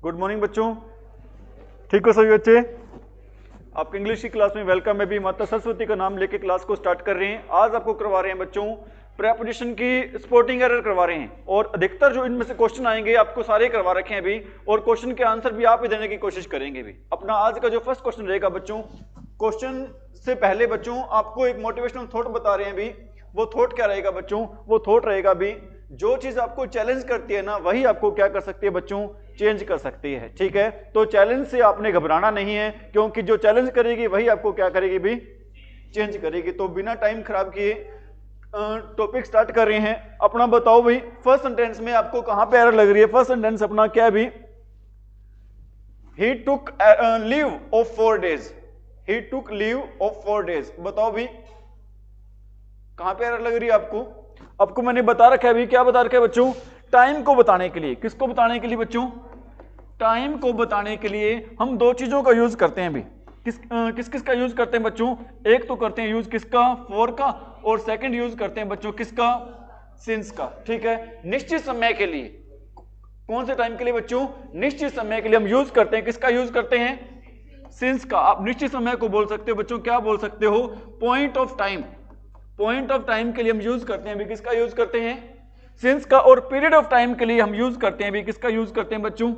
Good morning बच्चों, ठीक हो सभी बच्चे? आपकी इंग्लिश की क्लास में वेलकम है। भी माता सरस्वती का नाम लेके क्लास को स्टार्ट कर रहे हैं। आज आपको करवा रहे हैं बच्चों प्रेपोजिशन की स्पोर्टिंग एरर करवा रहे हैं और अधिकतर जो इनमें से क्वेश्चन आएंगे आपको सारे करवा रखे हैं अभी, और क्वेश्चन के आंसर भी आप ही देने की कोशिश करेंगे भी। अपना आज का जो फर्स्ट क्वेश्चन रहेगा बच्चों, क्वेश्चन से पहले बच्चों आपको एक मोटिवेशनल थॉट बता रहे हैं भी। वो थॉट क्या रहेगा बच्चों? वो थॉट रहेगा भी जो चीज आपको चैलेंज करती है ना वही आपको क्या कर सकती है बच्चों? चेंज कर सकती है। ठीक है, तो चैलेंज से आपने घबराना नहीं है, क्योंकि जो चैलेंज करेगी वही आपको क्या करेगी भी? चेंज करेगी। तो बिना टाइम खराब किए टॉपिक स्टार्ट कर रहे हैं। अपना बताओ भाई, फर्स्ट सेंटेंस में आपको कहां पे एरर लग रही है? फर्स्ट सेंटेंस अपना क्या है भी? He took leave of 4 days। He took leave of 4 days। बताओ भी कहां पे एरर लग रही है आपको? आपको मैंने बता रखा है भी, क्या बता रखा है बच्चों? टाइम को बताने के लिए। किसको बताने के लिए बच्चों? टाइम को बताने के लिए हम दो चीजों का यूज करते हैं भी। किस किस का यूज करते हैं बच्चों? एक तो करते हैं यूज किसका? फॉर का, और सेकंड यूज करते हैं बच्चों किसका? सिंस का। ठीक है, निश्चित समय के लिए। कौन से टाइम के लिए बच्चों? निश्चित समय के लिए हम यूज करते हैं किसका? यूज करते हैं सिंस का। आप निश्चित समय को बोल सकते हो बच्चों, क्या बोल सकते हो? Point of time. Point of time के लिए हम यूज करते हैं भी किसका? यूज करते हैं सिंस का। और पीरियड ऑफ टाइम के लिए हम यूज करते हैं भी किसका? यूज करते हैं बच्चों?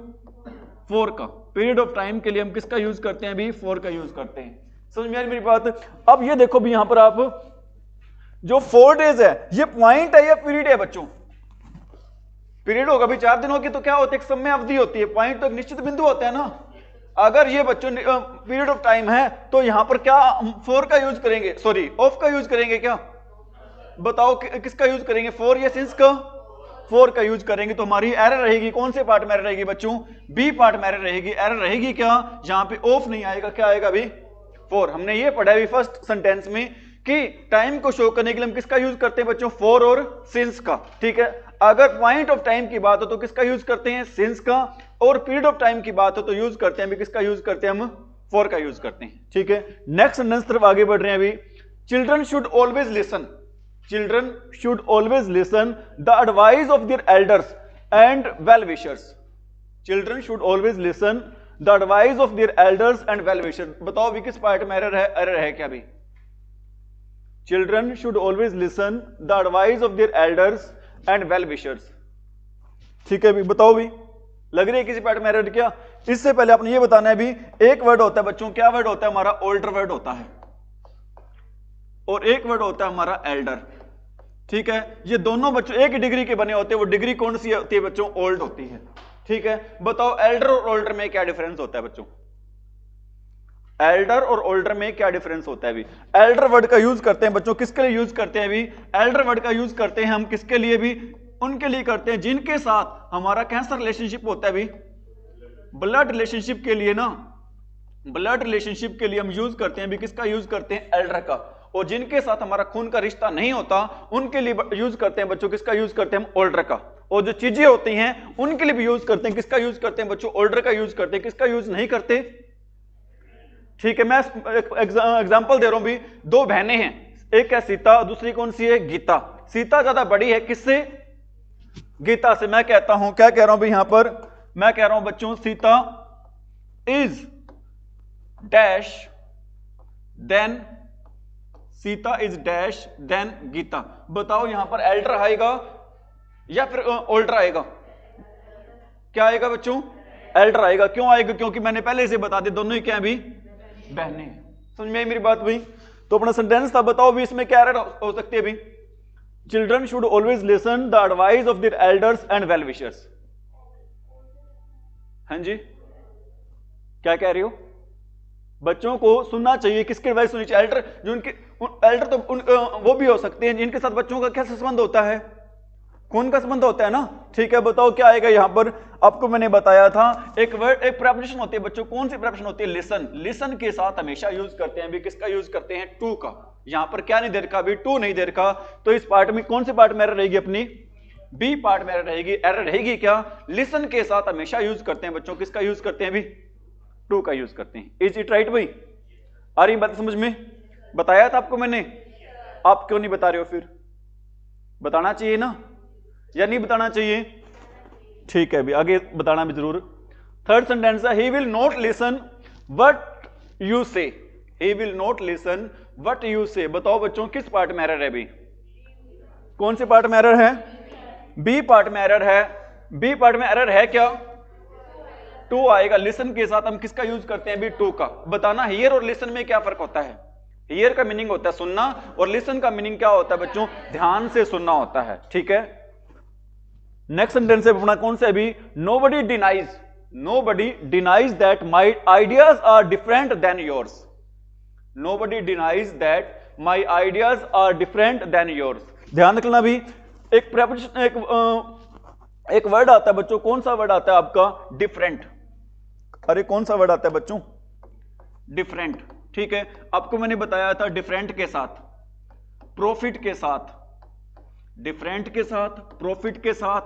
फॉर का। पीरियड ऑफ टाइम के लिए हम किसका यूज करते हैं भी? फॉर का यूज करते हैं। समझ में आ रही मेरी बात? अब ये देखो भी, यहां पर आप जो 4 days है ये पॉइंट है या पीरियड है बच्चों? पीरियड होगा भी 4 दिन होगी तो क्या होता है? एक समय अवधि होती है। पॉइंट तो एक निश्चित बिंदु होता है ना। अगर ये बच्चों पीरियड ऑफ टाइम है तो यहां पर क्या फॉर का यूज करेंगे? सॉरी, ऑफ का यूज करेंगे क्या? बताओ किसका यूज करेंगे? फॉर या सिंस का? फॉर का यूज करेंगे। तो हमारी एरर रहेगी कौन से पार्ट में एरर रहेगी बच्चों? बी पार्ट में एरर रहेगी। एरर रहेगी क्या? जहां पे ऑफ नहीं आएगा, क्या आएगा भी? फॉर। हमने ये पढ़ा है फर्स्ट सेंटेंस में कि टाइम को शो करने के लिए हम किसका यूज करते हैं बच्चों? फॉर और सिंस का। ठीक है, अगर पॉइंट ऑफ टाइम की बात हो तो किसका यूज करते हैं? सिंस का। और पीरियड ऑफ टाइम की बात हो तो यूज करते हैं भी किसका? यूज करते हैं हम फॉर का यूज करते हैं। ठीक है, नेक्स्ट सेंटेंस तरफ आगे बढ़ रहे हैं अभी। Children should always listen. Children should always listen the advice of their elders and well-wishers. Children should always listen the advice of their elders and well-wishers. बताओ भी किस पार्ट में एरर है? एरर है क्या भी? Children should always listen the advice of their elders and well-wishers. ठीक है भी, बताओ भी लग रही है किसी पार्ट में एरर क्या? इससे पहले आपने ये बताना है भी, एक वर्ड होता है बच्चों, क्या वर्ड होता है हमारा? ओल्डर वर्ड होता है, और एक वर्ड होता है हमारा एल्डर। ठीक है, ये दोनों बच्चों एक ही डिग्री के बने होते हैं। वो डिग्री कौन सी होती है बच्चों? ओल्ड होती है। ठीक है, बताओ एल्डर और ओल्डर में क्या डिफरेंस होता है बच्चों? एल्डर और ओल्डर में क्या डिफरेंस होता है भी? एल्डर वर्ड का यूज करते हैं बच्चों किसके लिए यूज करते हैं भी? एल्डर वर्ड का यूज करते हैं हम किसके लिए भी? उनके लिए करते हैं जिनके साथ हमारा कैसा रिलेशनशिप होता है भी? ब्लड रिलेशनशिप के लिए ना। ब्लड रिलेशनशिप के लिए हम यूज करते हैं भी किसका? यूज करते हैं एल्डर का। और जिनके साथ हमारा खून का रिश्ता नहीं होता उनके लिए यूज करते हैं बच्चों किसका? यूज करते हैं हम ओल्डर का। और जो चीजें होती हैं उनके लिए भी यूज करते हैं किसका? यूज करते हैं बच्चों? ओल्डर का यूज करते हैं। किसका यूज नहीं करते? ठीक है, मैं एग्जांपल दे रहा हूं भी। दो बहनें हैं, एक है सीता, दूसरी कौन सी है? गीता। सीता ज्यादा बड़ी है किससे? गीता से। मैं कहता हूं, क्या कह रहा हूं भी यहां पर? मैं कह रहा हूं बच्चों Sita is dash than Sita is dash than Gita. बताओ यहां पर एल्डर आएगा या फिर ओल्डर आएगा? क्या आएगा बच्चों? एल्डर आएगा। क्यों आएगा? क्योंकि मैंने पहले से बता दिया दोनों ही क्या है भी? बहनें हैं। समझ में आई मेरी बात भी? तो अपना सेंटेंस था, बताओ भी इसमें क्या एरर हो सकती है भी? Children should always listen the advice of their elders and well wishers. हाँ जी, क्या कह रही हो? बच्चों को सुनना चाहिए। किसकी एडवाइस सुननी चाहिए? एल्डर। जो उनके एल्डर तो वो भी हो सकते हैं जिनके साथ बच्चों का क्या संबंध होता है? खून का संबंध होता है ना। ठीक है, बताओ क्या आएगा यहां पर? आपको मैंने बताया था एक वर्ड, एक प्रेपोजिशन होती है बच्चों। कौन सी प्रेपोजिशन होती है? लिसन। लिसन के साथ हमेशा यूज करते हैं भी किसका? यूज करते हैं टू का। यहां पर क्या नहीं दे रखा अभी? टू नहीं दे रखा। तो इस पार्ट में कौन से पार्ट में एरर रहेगी अपनी? बी पार्ट में एरर रहेगी। एरर रहेगी क्या? लिसन के साथ हमेशा यूज करते हैं बच्चों किसका? यूज करते हैं भी? टू का यूज करते हैं। इज इट राइट भाई? आ रही बात समझ में? बताया था आपको मैंने, आप क्यों नहीं बता रहे हो? फिर बताना चाहिए ना, या नहीं बताना चाहिए? ठीक है भी, आगे बताना भी जरूर। थर्ड सेंटेंस है he will not listen what you say, he will not listen what you say. बताओ बच्चों किस पार्ट में एरर है बी? कौन से पार्ट में एरर है? बी पार्ट में एरर है। बी पार्ट में एरर है क्या? टू आएगा। लिसन के साथ हम किसका यूज करते हैं? बी टू का। बताना हियर और लिसन में क्या फर्क होता है? हियर का मीनिंग होता है सुनना और लिसन का मीनिंग क्या होता है बच्चों? ध्यान से सुनना होता है। ठीक है, नेक्स्ट सेंटेंस है अपना कौन सा अभी? Nobody denies that my ideas are different than yours. Nobody denies that my ideas are different than yours. ध्यान रखना भी, एक प्रेपोजिशन एक वर्ड आता है बच्चों, कौन सा वर्ड आता है आपका? डिफरेंट। अरे कौन सा वर्ड आता है बच्चों? डिफरेंट। ठीक है, आपको मैंने बताया था डिफरेंट के साथ, प्रॉफिट के साथ, डिफरेंट के साथ, प्रॉफिट के साथ,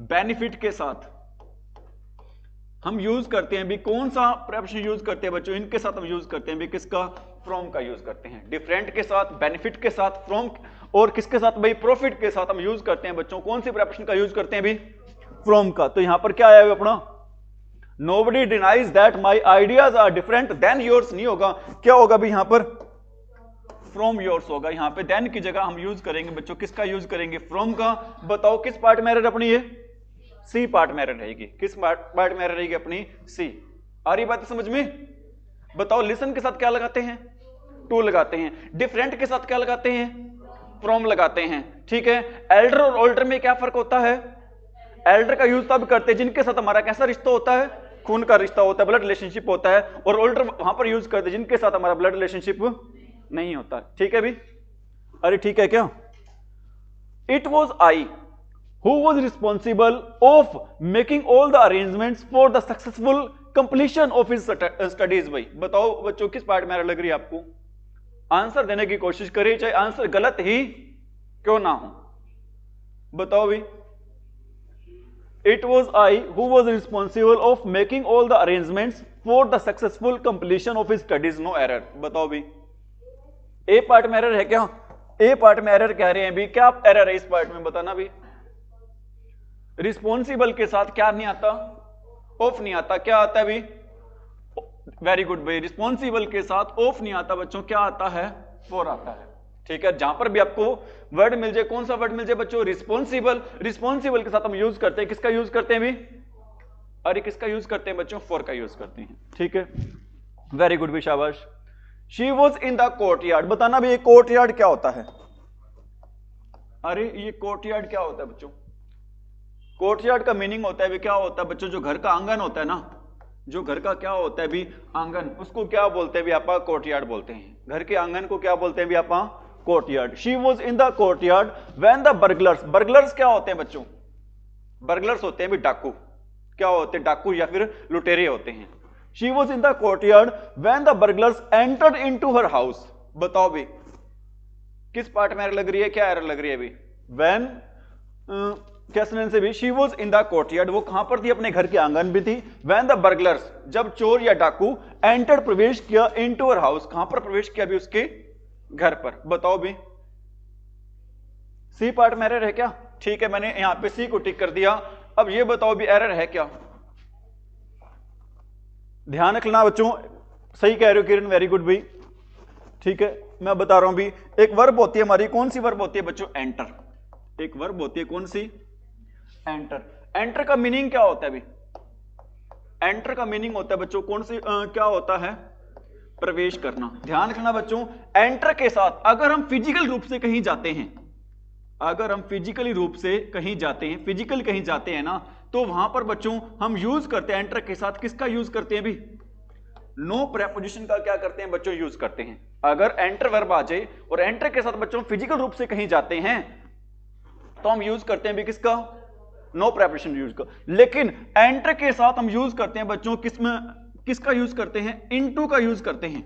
बेनिफिट के साथ हम यूज करते हैं भी कौन सा प्रेपोजिशन यूज करते हैं बच्चों? इनके साथ हम यूज करते हैं भी किसका? फ्रॉम का यूज करते हैं। डिफरेंट के साथ, बेनिफिट के साथ, फ्रॉम, और किसके साथ भाई? प्रॉफिट के साथ हम यूज करते हैं बच्चों। कौन सी प्रेपोजिशन का यूज करते हैं भी? फ्रॉम का। तो यहां पर क्या आया अपना? Nobody denies that my ideas are different than yours नहीं होगा, क्या होगा भी यहां पर? From yours होगा। यहां पे then की जगह हम यूज करेंगे बच्चों किसका यूज करेंगे? From का। बताओ किस पार्ट में एरर अपनी? ये सी पार्ट में एरर रहेगी। किस पार्ट में एरर रहेगी अपनी? सी। आ रही बात समझ में? बताओ लिसन के साथ क्या लगाते हैं? टू लगाते हैं। डिफरेंट के साथ क्या लगाते हैं? फ्रॉम लगाते हैं। ठीक है, एल्डर और ओल्डर में क्या फर्क होता है? एल्डर का यूज तब करते हैं जिनके साथ हमारा कैसा रिश्ता होता है? खून का रिश्ता होता है, ब्लड रिलेशनशिप होता है। और ओल्डर वहां पर यूज करते हैं जिनके साथ हमारा ब्लड रिलेशनशिप नहीं होता। ठीक है भी? अरे ठीक है क्या? It was I who was responsible of making all the arrangements for the successful completion of his studies. भाई बताओ बच्चों किस पार्ट में लग रही है आपको? आंसर देने की कोशिश करिए, चाहे आंसर गलत ही क्यों ना हो। बताओ भी। It was I who was responsible of making all the arrangements for the successful completion of his studies. No error. बताओ भी, ए पार्ट में एरर है क्या? ए पार्ट में एरर कह रहे हैं भी, क्या एरर है इस पार्ट में? बताना भी। रिस्पॉन्सिबल के साथ क्या नहीं आता? ऑफ नहीं आता। क्या आता है भी? वेरी गुड भाई, रिस्पॉन्सिबल के साथ ऑफ नहीं आता बच्चों, क्या आता है? फॉर आता है। ठीक है, जहां पर भी आपको वर्ड मिल जाए, कौन सा वर्ड मिल जाए बच्चों? रिस्पॉन्सिबल। रिस्पॉन्सिबल के साथ हम यूज करते हैं, किसका यूज करते हैं भी? अरे किसका यूज करते हैं बच्चों? फॉर का यूज करते हैं। ठीक है, वेरी गुड भी, शाबाश। She was in the courtyard. बताना भी, ये कोर्टयार्ड क्या होता है? अरे ये कोर्टयार्ड क्या होता है बच्चों? कोर्टयार्ड का मीनिंग होता है भी, क्या होता है बच्चों? जो घर का आंगन होता है ना, जो घर का क्या होता है भी? आंगन, उसको क्या बोलते हैं भी? आप कोर्टयार्ड बोलते हैं। घर के आंगन को क्या बोलते हैं भी? आप courtyard. She was in the courtyard when the burglars. Burglars क्या होते हैं बच्चों? बर्गलर्स होते हैं भी डाकू। क्या होते हैं? डाकू या फिर लुटेरे होते हैं। She was in the courtyard when the burglars entered into her house. बताओ भी किस पार्ट में एरर लग रही है? क्या एरर लग रही है भी? व्हेन क्या सेंटेंस है भी? She was in the courtyard, वो कहां पर थी? अपने घर के आंगन भी थी। व्हेन द बर्गलर्स, जब चोर या डाकू एंटर्ड, प्रवेश किया, इनटू हर हाउस, कहां पर प्रवेश किया भी? उसके घर पर। बताओ भी, सी पार्ट में एरर है क्या? ठीक है, मैंने यहां पे सी को टिक कर दिया। अब ये बताओ भी एरर है क्या? ध्यान रखना बच्चों, सही कह रहे हो किरण, वेरी गुड भाई। ठीक है, मैं बता रहा हूं भी, एक वर्ब होती है हमारी, कौन सी वर्ब होती है बच्चों? एंटर। एक वर्ब होती है, कौन सी? एंटर। एंटर का मीनिंग क्या होता है भी? एंटर का मीनिंग होता है बच्चों कौन सी क्या होता है? प्रवेश करना। ध्यान रखना बच्चों, एंटर के साथ अगर हम फिजिकल रूप से कहीं जाते हैं, अगर हम फिजिकली रूप से कहीं जाते हैं, फिजिकल कहीं जाते हैं ना, तो वहां पर बच्चों हम यूज करते हैं एंटर के साथ, किसका यूज करते हैं भी? नो प्रेपोजिशन का क्या करते हैं बच्चों? यूज करते हैं। अगर एंटर वर्ब आ जाए और एंटर के साथ बच्चों फिजिकल रूप से कहीं जाते हैं तो हम यूज करते हैं भी किसका? नो प्रेपोजिशन यूज का। लेकिन एंटर के साथ हम यूज करते हैं बच्चों किसका यूज करते हैं? इनटू का यूज करते हैं।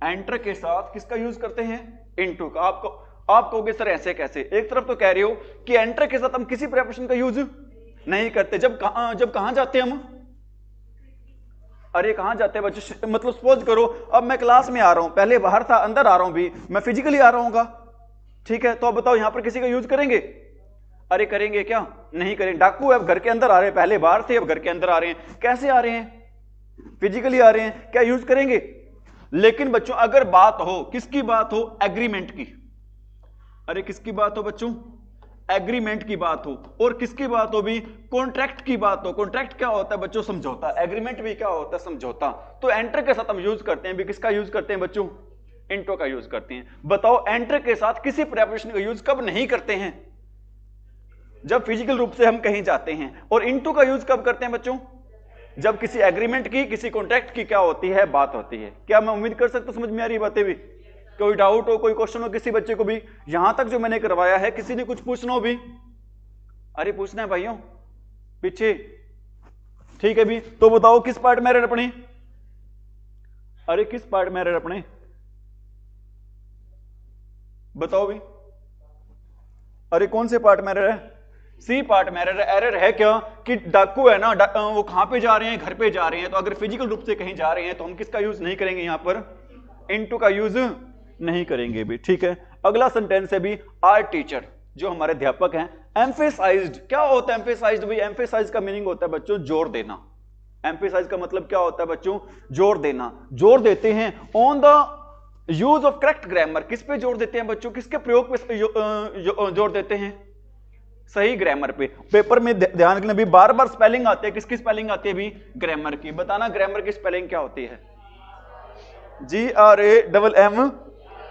एंटर के साथ किसका यूज करते हैं? इनटू का। आप कहोगे सर ऐसे कैसे? एक तरफ तो कह रहे हो कि एंटर के साथ हम किसी प्रेपोजिशन का यूज नहीं करते। जब कहां जाते हैं हम? अरे कहां जाते हैं बच्चों? मतलब सपोज करो अब मैं क्लास में आ रहा हूं, पहले बाहर था, अंदर आ रहा हूं भी, मैं फिजिकली आ रहा हूंगा। ठीक है, तो अब बताओ यहां पर किसी का यूज करेंगे? अरे करेंगे क्या? नहीं करेंगे। डाकू अब घर के अंदर आ रहे हैं, पहले बाहर थे अब घर के अंदर आ रहे हैं। कैसे आ रहे हैं? फिजिकली आ रहे हैं। क्या यूज करेंगे? लेकिन बच्चों अगर बात हो, किसकी बात हो? एग्रीमेंट की। अरे किसकी बात हो बच्चों? एग्रीमेंट की बात हो। और किसकी बात हो भी? कॉन्ट्रैक्ट की बात हो। कॉन्ट्रैक्ट क्या होता है बच्चों? समझौता। एग्रीमेंट भी क्या होता है? समझौता। तो एंटर के साथ हम यूज करते हैं भी, किसका यूज करते हैं बच्चों? इंटो का यूज करते हैं। बताओ एंटर के साथ किसी प्रेपोजिशन का यूज कब नहीं करते हैं? जब फिजिकल रूप से हम कहीं जाते हैं। और इंटू का यूज कब करते हैं बच्चों? जब किसी एग्रीमेंट की, किसी कॉन्ट्रैक्ट की क्या होती है? बात होती है। क्या मैं उम्मीद कर सकता हूं समझ में आ रही बातें भी? कोई डाउट हो, कोई क्वेश्चन हो किसी बच्चे को भी? यहां तक जो मैंने करवाया है, किसी ने कुछ पूछना हो भी? अरे पूछना है भाइयों पीछे? ठीक है भी। तो बताओ किस पार्ट में एरर अपने? अरे किस पार्ट में एरर अपने? बताओ भी। अरे कौन से पार्ट में एरर है? सी पार्ट में एरर। एरर है क्या कि डाकू है ना, वो कहां पे जा रहे हैं? घर पे जा रहे हैं। तो अगर फिजिकल रूप से कहीं जा रहे हैं तो हम किसका यूज नहीं करेंगे? यहां पर इनटू का यूज नहीं करेंगे भी। ठीक है। अगला सेंटेंस है भी, आर टीचर, जो हमारे अध्यापक हैं, एम्फेसाइज्ड। क्या होता है एम्फेसाइज्ड भाई? एम्फेसाइज का मीनिंग होता है बच्चों जोर देना। एम्फेसाइज का मतलब क्या होता है बच्चों? जोर देना। जोर देते हैं on the use of correct grammar. किस पे जोर देते हैं बच्चों? किसके प्रयोग पे जोर देते हैं? सही ग्रामर पे। पेपर में ध्यान रखना भी, बार बार स्पेलिंग आती है। किसकी स्पेलिंग आती है भी? ग्रामर की। बताना ग्रामर की स्पेलिंग क्या होती है?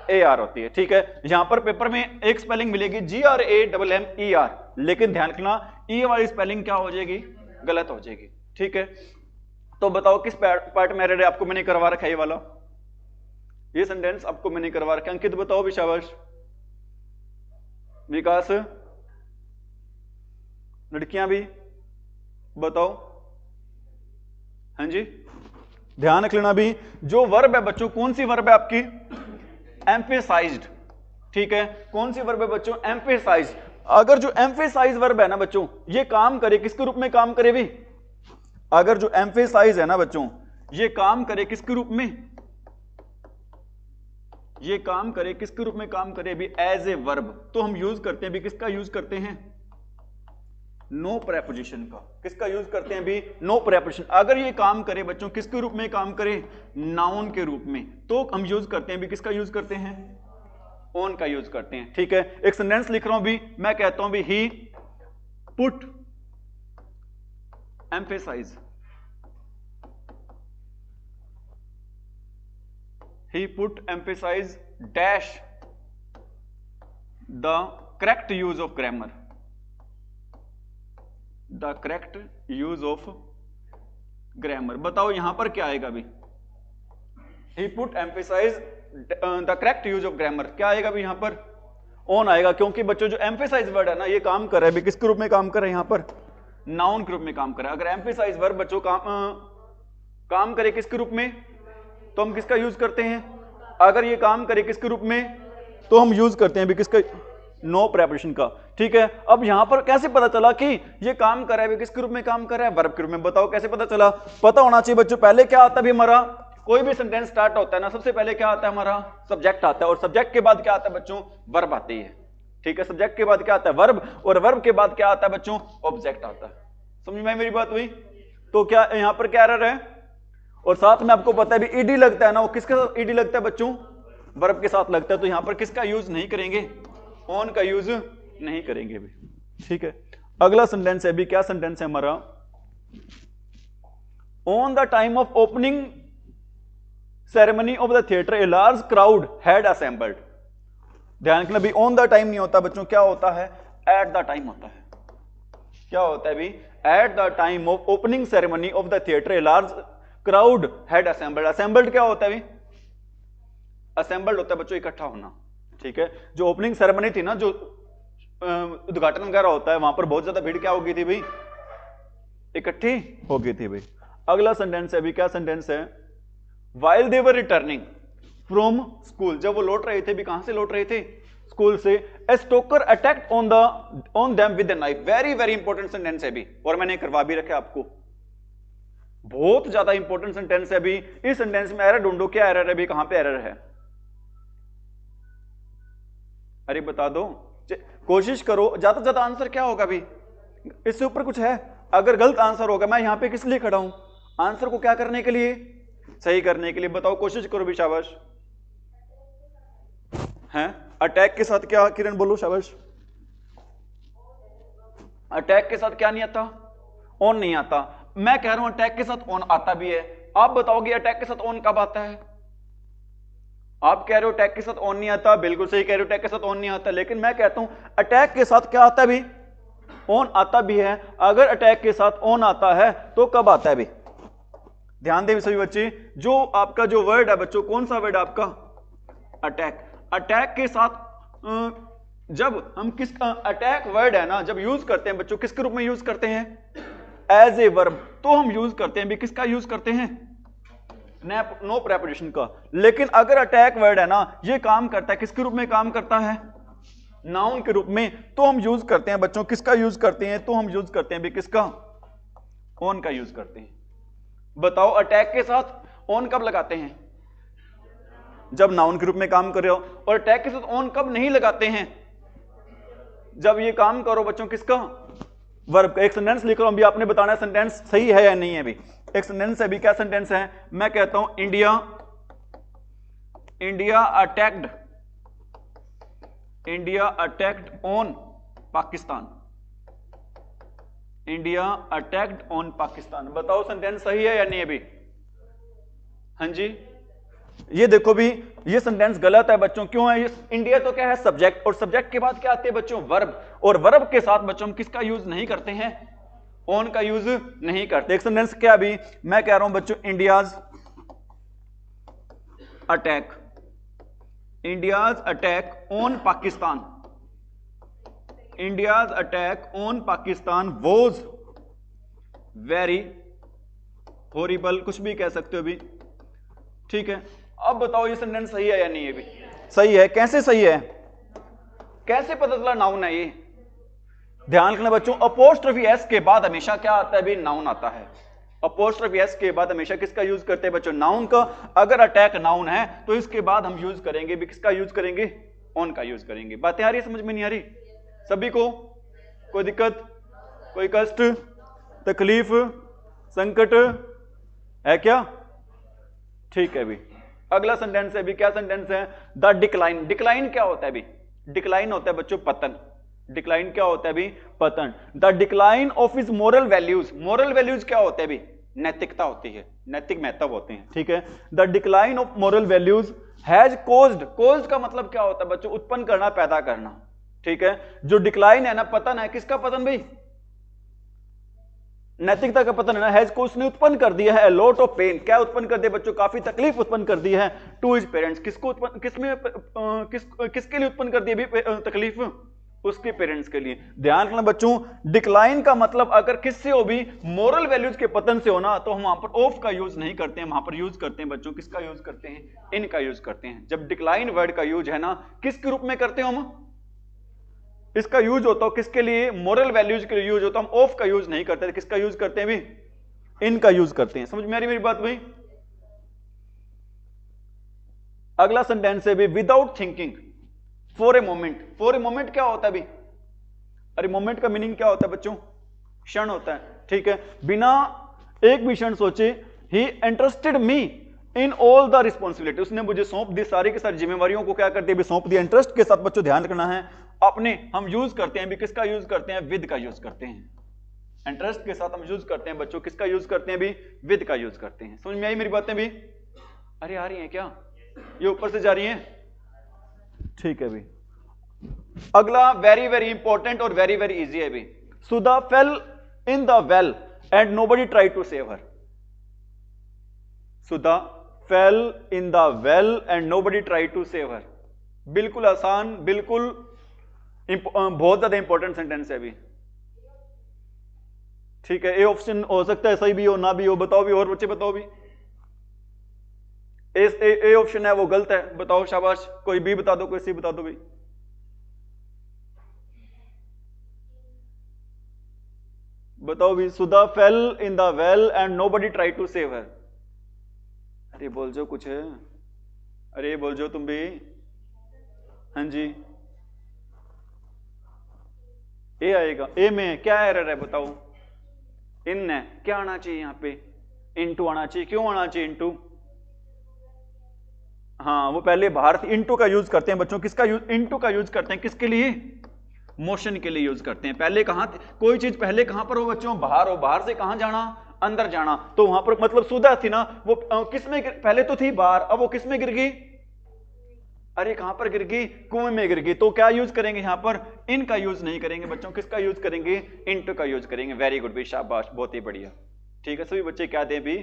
GRAMMAR होती है। ठीक है। यहां पर पेपर में एक स्पेलिंग मिलेगी GRAMMER, लेकिन ध्यान रखना ई वाली स्पेलिंग क्या हो जाएगी? गलत हो जाएगी। ठीक है। तो बताओ किस पार्ट में एरर है? आपको मैंने करवा रखा है ये वाला, ये सेंटेंस आपको मैंने करवा रखा है। अंकित बताओ भी, शाबाश। विकास, लड़कियां भी बताओ। हाँ जी, ध्यान रख लेना भी, जो वर्ब है बच्चों, कौन सी वर्ब है आपकी? एम्फेसाइज्ड। ठीक है। कौन सी वर्ब है बच्चों? एम्फेसाइज। अगर जो एम्फेसाइज वर्ब है ना बच्चों, ये काम करे किसके रूप में? काम करे भी, अगर जो एम्फेसाइज है ना बच्चों, ये काम करे किसके रूप में? ये काम करे किसके रूप में? काम करे भी एज ए वर्ब। तो हम यूज करते हैं भी, किसका यूज करते हैं? नो प्रेपोजिशन का। किसका यूज करते हैं भी? No preposition. अगर ये काम करे बच्चों किसके रूप में काम करे? नाउन के रूप में। तो हम यूज करते हैं भी, किसका यूज करते हैं? ऑन का यूज करते हैं। ठीक है। एक सेंटेंस लिख रहा हूं भी, मैं कहता हूं भी he put emphasise, he put emphasise dash the correct use of grammar, the correct use of grammar. बताओ यहां पर क्या आएगा भी? He put emphasise the correct use of grammar. क्या आएगा भी? यहां पर ऑन आएगा, क्योंकि बच्चों जो एम्फेसाइज वर्ड है ना, ये काम कर रहा है भी, किसके रूप में काम कर रहा है? यहां पर नाउन के रूप में काम कर रहा है। अगर एम्फेसाइज वर्ड बच्चों काम करे किसके रूप में? तो हम किसका यूज करते हैं? अगर ये काम करे किसके रूप में? तो हम यूज करते हैं भी किसका? नो प्रेपोजिशन का। ठीक है। अब यहां पर कैसे पता चला कि ये काम कर रहा है? किसके रूप में काम कर रहा है? वर्ब के रूप में। बताओ कैसे पता चला? पता होना चाहिए बच्चों। पहले क्या आता है भी हमारा? कोई भी सेंटेंस स्टार्ट होता है ना, सबसे पहले क्या आता है हमारा? सब्जेक्ट आता है। और सब्जेक्ट के बाद क्या आता है बच्चों? वर्ब आती है। ठीक है। सब्जेक्ट के बाद क्या आता है? वर्ब। और वर्ब के बाद क्या आता है बच्चों? ऑब्जेक्ट आता है। समझ में मेरी बात हुई? तो क्या यहां पर क्या एरर है? और साथ में आपको पता है भी ईडी लगता है ना, वो किसके साथ ईडी लगता है बच्चों? वर्ब के साथ लगता है। तो यहां पर किसका यूज नहीं करेंगे? ऑन का यूज नहीं करेंगे भी। ठीक है। अगला सेंटेंस है भी, क्या सेंटेंस है हमारा? On the time of opening ceremony of the theatre a large crowd had assembled. ध्यान रखना भी, ऑन द टाइम नहीं होता बच्चों, क्या होता है? एट द टाइम होता है। क्या होता है भी? At the time of opening ceremony of the theatre a large crowd had assembled. Assembled क्या होता है भी? असेंबल्ड होता है बच्चों इकट्ठा होना। ठीक है। जो ओपनिंग सेरेमनी थी ना, जो उद्घाटन वगैरह होता है, वहां पर बहुत ज्यादा भीड़ क्या हो गई थी भाई? इकट्ठी हो गई थी भाई। अगला सेंटेंस है भी, क्या सेंटेंस है? While they were returning from school, जब वो लौट रहे थे भी, कहां से लौट रहे थे? स्कूल से। A stalker attacked on them with the knife. Very very important sentence है भी, और मैंने करवा भी रखा आपको। बहुत ज्यादा इंपॉर्टेंट सेंटेंस है भी। इस सेंटेंस में एरर ढूंढो, क्या एरर है भी? कहां पे एरर है? अरे बता दो। कोशिश करो, ज्यादा से ज्यादा आंसर क्या होगा अभी, इससे ऊपर कुछ है? अगर गलत आंसर होगा, मैं यहां पे किस लिए खड़ा हूं? आंसर को क्या करने के लिए? सही करने के लिए। बताओ, कोशिश करो भी, शाबाश। हैं अटैक के साथ क्या किरण, बोलो शाबाश। अटैक के साथ क्या नहीं आता? ऑन नहीं आता। मैं कह रहा हूं अटैक के साथ ऑन आता भी है। आप बताओगे अटैक के साथ ऑन कब आता है? आप कह रहे हो अटैक के साथ ऑन नहीं आता, बिल्कुल सही कह रहे हो, अटैक के साथ ऑन नहीं आता। लेकिन मैं कहता हूं अटैक के साथ क्या आता है भी? ऑन आता भी है। अगर अटैक के साथ ऑन आता है तो कब आता है भी? ध्यान दें सभी बच्चे, जो आपका जो वर्ड है बच्चों, कौन सा वर्ड है आपका? अटैक। अटैक के साथ जब हम किस अटैक वर्ड है ना, जब यूज करते हैं बच्चों, किसके रूप में यूज करते हैं? As a verb. तो हम यूज करते हैं भी, किसका यूज करते हैं? नो प्रेपोजिशन का। लेकिन अगर अटैक वर्ड है ना, ये काम करता है, किसके रूप में काम करता है? नाउन के रूप में। तो हम यूज करते हैं बच्चों, किसका यूज करते हैं? तो हम यूज करते हैं भी किसका? ऑन का यूज करते हैं। बताओ अटैक के साथ ऑन कब लगाते हैं? जब नाउन के रूप में काम कर रहे हो। और अटैक के साथ ऑन कब नहीं लगाते हैं? जब ये काम करो बच्चों किसका? वर्ब का। एक सेंटेंस लिख रहा हूं, अभी आपने बताना है सेंटेंस सही है या नहीं है। अभी एक सेंटेंस है, अभी क्या सेंटेंस है? मैं कहता हूं India attacked on Pakistan. India attacked on Pakistan. बताओ सेंटेंस सही है या नहीं अभी? हाँ जी, ये देखो भी, ये सेंटेंस गलत है बच्चों। क्यों है? ये इंडिया तो क्या है? सब्जेक्ट। और सब्जेक्ट के बाद क्या आते हैं बच्चों? वर्ब। और वर्ब के साथ बच्चों हम किसका यूज नहीं करते हैं? ऑन का यूज नहीं करते। एक सेंटेंस क्या भी मैं कह रहा हूं बच्चों, India's attack on Pakistan. India's attack on Pakistan was very horrible, कुछ भी कह सकते हो अभी। ठीक है, अब बताओ ये सेंटेंस सही है या नहीं है? भी सही है। कैसे सही है? कैसे पता चला नाउन है ये? ध्यान रखना बच्चों, अपोस्ट्रोफी एस के बाद हमेशा क्या आता है भी? नाउन आता है। अपोस्ट्रोफी एस के बाद हमेशा किसका यूज करते हैं बच्चों? नाउन का। अगर अटैक नाउन है तो इसके बाद हम यूज करेंगे भी किसका यूज करेंगे? ऑन का यूज करेंगे। बातें आ रही है समझ में? नहीं आ रही सभी को? कोई दिक्कत, कोई कष्ट, तकलीफ, संकट है क्या? ठीक है भी। अगला सेंटेंस है भी, क्या सेंटेंस है? The decline. डिक्लाइन क्या होता है भी? डिक्लाइन होता है बच्चों पतन। डिक्लाइन क्या होता है भी? पतन। The decline of his moral values. Moral values क्या होते हैं भी? नैतिकता होती है, नैतिक महत्व होते हैं। ठीक है, the decline of moral values has caused. Caused का मतलब क्या होता है बच्चों? उत्पन्न करना, पैदा करना। ठीक है, जो डिक्लाइन है ना, पतन है, किसका पतन भाई? नैतिकता का पतन है ना। हैज को उसने उत्पन्न कर दिया है लॉट ऑफ पेन। क्या उत्पन्न कर दिया बच्चों? काफी तकलीफ उत्पन्न कर दी है। To his parents. किसको उत्पन्न, किसके लिए उत्पन्न कर दी भी तकलीफ? उसके पेरेंट्स के लिए। ध्यान रखना बच्चों, डिक्लाइन का मतलब अगर किससे हो भी? मोरल वैल्यूज के पतन से हो ना, तो हम वहां पर ऑफ का यूज नहीं करते हैं, वहां पर यूज करते हैं बच्चों किसका यूज करते हैं? इन का यूज करते हैं। जब डिक्लाइन वर्ड का यूज है ना, किसके रूप में करते हो हम? इसका यूज होता हो किसके लिए? मोरल वैल्यूज के लिए यूज होता। हम ऑफ का यूज नहीं करते, किसका यूज करते हैं भी? इनका यूज करते हैं। समझ में आ रही मेरी बात भाई? अगला सेंटेंस है भी, without thinking for a moment. For a moment क्या होता है भी? अरे मोमेंट का मीनिंग क्या होता है बच्चों? क्षण होता है। ठीक है, बिना एक भी क्षण सोचे, he interested me in all the responsibility. उसने मुझे सौंप दी, सारी की सारी जिम्मेवारियों को क्या कर दिया भी? सौंप दिया। इंटरेस्ट के साथ बच्चों ध्यान रखना है, अपने हम यूज करते हैं भी किसका यूज करते हैं? विद का यूज करते हैं। इंटरेस्ट के साथ हम यूज करते हैं बच्चों, किसका यूज करते हैं भी? विद का यूज करते हैं। समझ में आई मेरी बातें भी? अरे आ रही हैं क्या? ये ऊपर से जा रही हैं? ठीक है भी। अगला वेरी वेरी इंपॉर्टेंट और वेरी वेरी इजी है भी। Sudha fell in the well and nobody try to save her. Sudha fell in the well and nobody try to save her. बिल्कुल आसान, बिल्कुल बहुत ज्यादा इंपॉर्टेंट सेंटेंस है अभी। ठीक है, ए ऑप्शन हो सकता है सही भी हो, ना भी हो। बताओ भी, और बच्चे बताओ भी। ए ऑप्शन है वो गलत है, बताओ शाबाश। कोई बी बता दो, कोई सी बता दो भाई। बताओ भी, Sudha fell in the well and nobody try to save her. अरे बोल जो कुछ है, अरे बोल जो तुम भी। हाँ जी, ए आएगा। ए में क्या एरर है बताओ? इन है, क्या आना चाहिए यहाँ पे? इनटू आना चाहिए। क्यों आना चाहिए इनटू? हाँ वो पहले बाहर थी। इनटू का यूज करते हैं बच्चों, किसका यूज? इनटू का यूज करते हैं किसके लिए? मोशन के लिए यूज करते हैं। पहले कहां कोई चीज पहले कहां पर हो बच्चों? बाहर हो। बाहर से कहां जाना? अंदर जाना। तो वहां पर मतलब सुधा थी ना, वो किस में पहले तो थी बाहर, अब वो किस में गिर गई? अरे कहां पर गिर गई? कुएं में गिर गई। तो क्या यूज करेंगे यहां पर? इन का यूज नहीं करेंगे बच्चों, किसका यूज करेंगे? इनटू का यूज करेंगे। वेरी गुड भी, शाबाश, बहुत ही बढ़िया। ठीक है, सभी बच्चे क्या दें भी?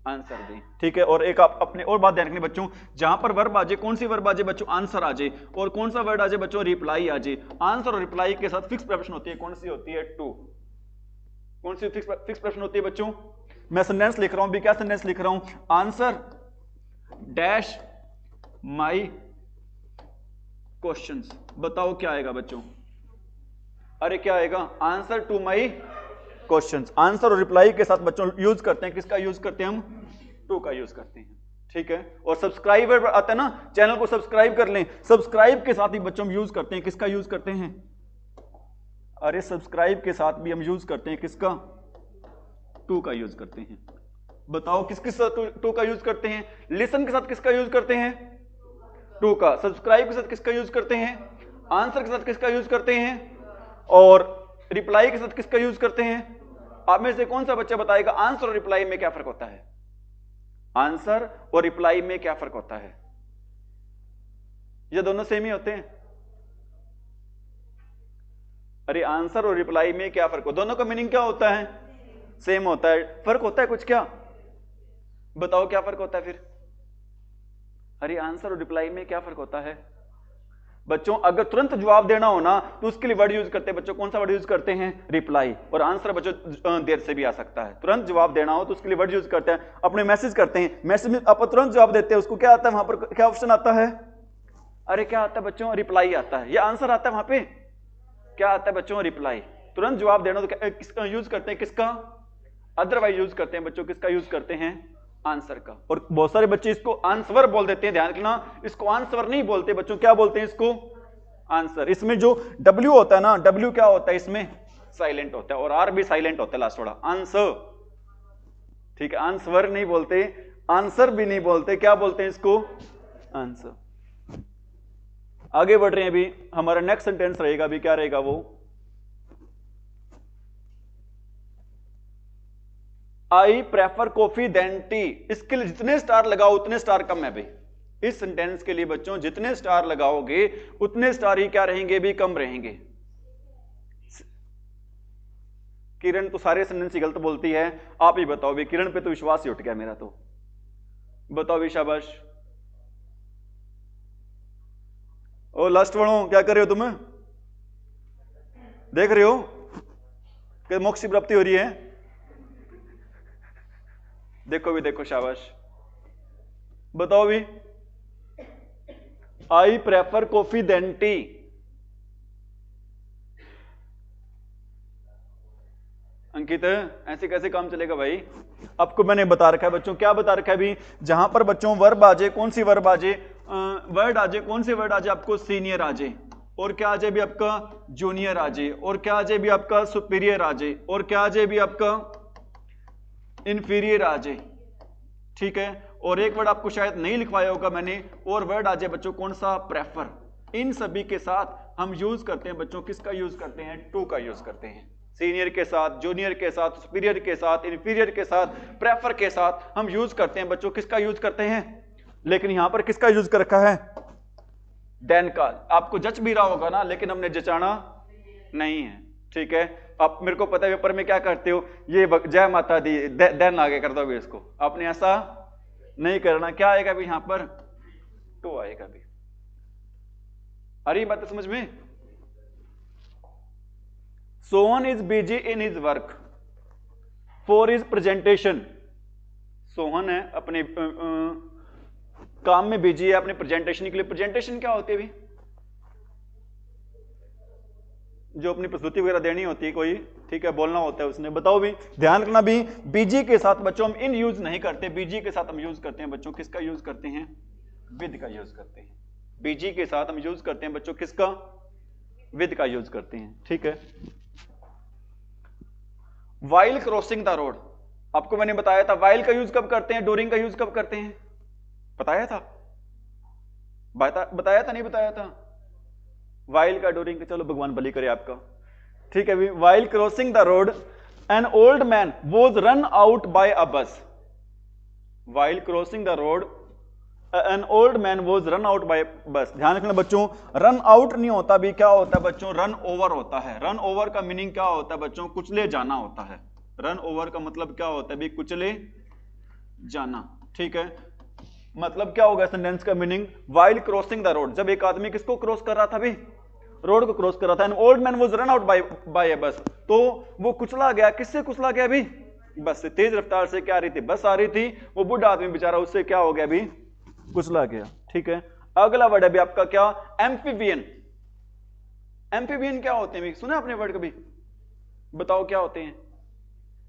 आंसर दें। ठीक है, और एक आप अपने और बात ध्यान रखनी बच्चों, जहां पर वर्ब आ जाए, कौन सी वर्ब आ जाए बच्चों? आंसर आ जाए। और कौन सा वर्ड आ जाए बच्चों? रिप्लाई आ जाए। आंसर और रिप्लाई के साथ फिक्स प्रेपोजिशन होती है, कौन सी होती है? टू। कौन सी फिक्स प्रेपोजिशन होती है बच्चों? मैं सेंटेंस लिख रहा हूं भी, क्या सेंटेंस लिख रहा हूं? Answer dash my questions. बताओ क्या आएगा बच्चों? अरे क्या आएगा? Answer to my questions. Answer और रिप्लाई के साथ बच्चों यूज करते हैं, किसका यूज करते हैं हम? टू का यूज करते हैं। ठीक है, और सब्सक्राइबर आता है ना, चैनल को सब्सक्राइब कर लें, सब्सक्राइब के साथ ही बच्चों हम यूज करते हैं, किसका यूज करते हैं? अरे सब्सक्राइब के साथ भी हम यूज करते हैं, किसका? टू का यूज करते हैं। बताओ किस किस टू का यूज करते हैं? लिसन के साथ किसका यूज करते हैं? टू का। सब्सक्राइब के साथ किसका यूज करते हैं? आंसर के साथ किसका यूज करते हैं? और रिप्लाई के साथ किसका यूज करते हैं? आप में से कौन सा बच्चा बताएगा आंसर और रिप्लाई में क्या फर्क होता है? आंसर और रिप्लाई में क्या फर्क होता है? ये दोनों सेम ही होते हैं? अरे आंसर और रिप्लाई में क्या फर्क हो? दोनों का मीनिंग क्या होता है? सेम होता है। फर्क होता है कुछ क्या? बताओ क्या फर्क होता है फिर? अरे आंसर और रिप्लाई में क्या फर्क होता है बच्चों? अगर तुरंत जवाब देना हो ना तो उसके लिए वर्ड यूज करते हैं बच्चों, कौन सा वर्ड यूज करते हैं? रिप्लाई। और आंसर बच्चों देर से भी आ सकता है। तुरंत जवाब देना हो तो उसके लिए वर्ड यूज करते हैं। अपने मैसेज करते हैं, मैसेज में आप तुरंत जवाब देते हैं, उसको क्या आता है वहां पर? क्या ऑप्शन आता है? अरे क्या आता है बच्चों? रिप्लाई आता है। या आंसर आता है वहां पे? क्या आता है बच्चों? रिप्लाई। तुरंत जवाब देना तो किसका यूज करते हैं? किसका? अदरवाइज यूज करते हैं बच्चों, किसका यूज करते हैं? आंसर का। और बहुत सारे बच्चे इसको आंसर बोल देते हैं, ध्यान रखना, इसको आंसर नहीं बोलते बच्चों, क्या बोलते हैं इसको? आंसर। इसमें जो W होता है ना, W क्या होता है इसमें? साइलेंट होता है, और R भी साइलेंट होता है लास्ट वाला। आंसर। ठीक है, आंसर नहीं बोलते, आंसर भी नहीं बोलते, क्या बोलते हैं इसको? आंसर। आगे बढ़ रहे हैं अभी, हमारा नेक्स्ट सेंटेंस रहेगा अभी, क्या रहेगा वो? I prefer coffee then tea. इसके लिए जितने स्टार लगाओ उतने स्टार कम है भाई। इस सेंटेंस के लिए बच्चों जितने स्टार लगाओगे उतने स्टार ही क्या रहेंगे भी? कम रहेंगे। किरण तो सारे सेंटेंस ही गलत बोलती है, आप ही बताओ भी। किरण पे तो विश्वास ही उठ गया मेरा तो। बताओ भी, शाबाश। ओ लास्ट वालों, क्या कर रहे हो तुम? देख रहे हो कि मोक्ष की प्राप्ति हो रही है? देखो भी, देखो, शाबाश। बताओ भी। I prefer coffee then tea. Ankit ऐसे कैसे काम चलेगा भाई? आपको मैंने बता रखा है बच्चों, क्या बता रखा है भी? जहां पर बच्चों वर्ब आ जाए, कौन सी वर्ब आ जाए? वर्ड आ जाए, कौन से वर्ड आ जाए आपको? सीनियर आ जाए, और क्या आ जाए भी आपका? जूनियर आ जाए, और क्या आ जाए भी आपका? सुपीरियर आ जाए, और क्या आ जाए भी आपका? इंफीरियर आ जाए। ठीक है, और एक वर्ड आपको शायद नहीं लिखवाया होगा मैंने, और वर्ड आ जाए बच्चों कौन सा? प्रेफर। इन सभी के साथ हम यूज करते हैं बच्चों, किसका यूज करते हैं? टू का यूज करते हैं। सीनियर के साथ, जूनियर के साथ, सुपीरियर के साथ, इंफीरियर के साथ, प्रेफर के साथ हम यूज करते हैं बच्चों, किसका यूज करते हैं? लेकिन यहां पर किसका यूज कर रखा है? देन का। आपको जच भी रहा होगा ना, लेकिन हमने जचाना नहीं है। ठीक है, आप मेरे को पता है पेपर में क्या करते हो, ये जय माता दी देन आगे कर दोगे, इसको आपने ऐसा नहीं करना। क्या आएगा भी यहां पर? टू आएगा भी। अरे बात समझ में? Sohan is busy in his work for his presentation. Sohan है अपने काम में बिजी है, अपने प्रेजेंटेशन के लिए। प्रेजेंटेशन क्या होती है भी? जो अपनी प्रस्तुति वगैरह देनी होती है कोई, ठीक है, बोलना होता है उसने। बताओ भी, ध्यान रखना भी, बीजी के साथ बच्चों हम इन यूज नहीं करते, बीजी के साथ हम यूज करते हैं बच्चों, किसका यूज करते हैं? विद का यूज करते हैं। बीजी के साथ हम यूज करते हैं बच्चों, किसका? विद का यूज करते हैं, ठीक है। वाइल क्रॉसिंग द रोड, आपको मैंने बताया था वाइल का यूज कब करते हैं, ड्यूरिंग का यूज कब करते हैं, बताया था, बताया था नहीं बताया था, वाइल का ड्यूरिंग का, चलो भगवान भली करे आपका, ठीक है। While crossing the road an old man was run out by a bus, while crossing the road an old man was run out by bus. ध्यान रखना बच्चों, रन आउट नहीं होता भी, क्या होता है बच्चों, रन ओवर होता है। रन ओवर का मीनिंग क्या होता है बच्चों, कुचले जाना होता है। रन ओवर का मतलब क्या होता है भी, कुचले जाना, ठीक है। मतलब क्या होगा सेंटेंस का meaning, while crossing the road, जब एक आदमी किसको क्रॉस कर रहा था भी, रोड को क्रॉस कर रहा था, an old man was run out by a bus, तो वो कुचला गया, किससे कुचला गया भी, बस से। तेज रफ्तार से क्या आ रही थी, बस आ रही थी, वो बुढ़ा आदमी बेचारा उससे क्या हो गया भी, कुचला गया, ठीक है। अगला वर्ड है भी आपका क्या, एम्फीबियन। एम्फीबियन क्या होते हैं, सुना आपने वर्ड कभी, बताओ क्या होते हैं,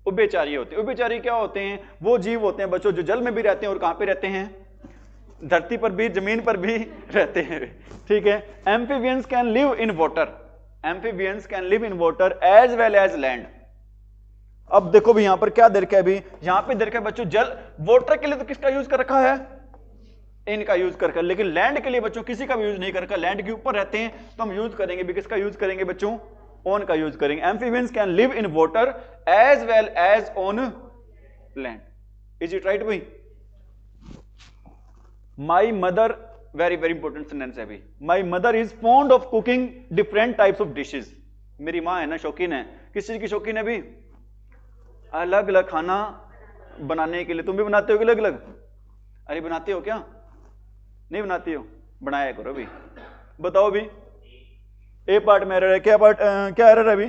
उभयचारी होते हैं। उभयचारी क्या होते हैं, वो जीव होते हैं बच्चों जो जल में भी रहते हैं और कहां पे रहते हैं, धरती पर भी, जमीन पर भी रहते हैं, ठीक है। Amphibians can live in water, amphibians can live in water as well as land. अब देखो भी यहां पर क्या दे रखा है भी, यहां पे दे रखा है बच्चों जल, वाटर के लिए तो किसका यूज कर रखा है, इनका यूज कर रखा है, लेकिन लैंड के लिए बच्चों किसी का भी यूज नहीं कर रखा, लैंड के ऊपर रहते हैं तो हम यूज करेंगे भी, किसका यूज करेंगे बच्चों, ऑन का यूज करेंगे। Amphibians can live in water as well as on land. Is it right भाई? My mother, very very important sentence है अभी, my mother is fond of cooking different types of dishes. मेरी माँ है ना शौकीन है, किस चीज की शौकीन है भी, अलग अलग खाना बनाने के लिए। तुम भी बनाते हो अलग अलग? अरे बनाते हो क्या, नहीं बनाती हो, बनाया करो भी। बताओ भी, ए पार्ट में एरर है, क्या पार्ट, क्या एरर है अभी,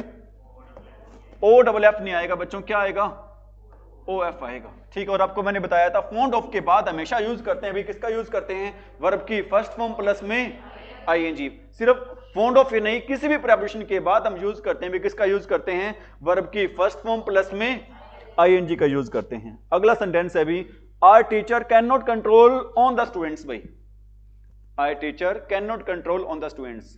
ओ डबल एफ नहीं आएगा बच्चों, क्या आएगा, ओ एफ आएगा, ठीक है। और आपको मैंने बताया था फॉन्ड ऑफ के बाद हमेशा यूज करते हैं भी, किसका यूज करते हैं, वर्ब की फर्स्ट फॉर्म प्लस में आईएनजी। सिर्फ फॉन्ड ऑफ ही नहीं, किसी भी प्रेपोजिशन के बाद हम यूज करते हैं भी, किसका यूज करते हैं, वर्ब की फर्स्ट फॉर्म प्लस में आईएनजी का यूज करते हैं। अगला सेंटेंस है भी, our teacher can not control on the students. भाई our teacher can not control on the students,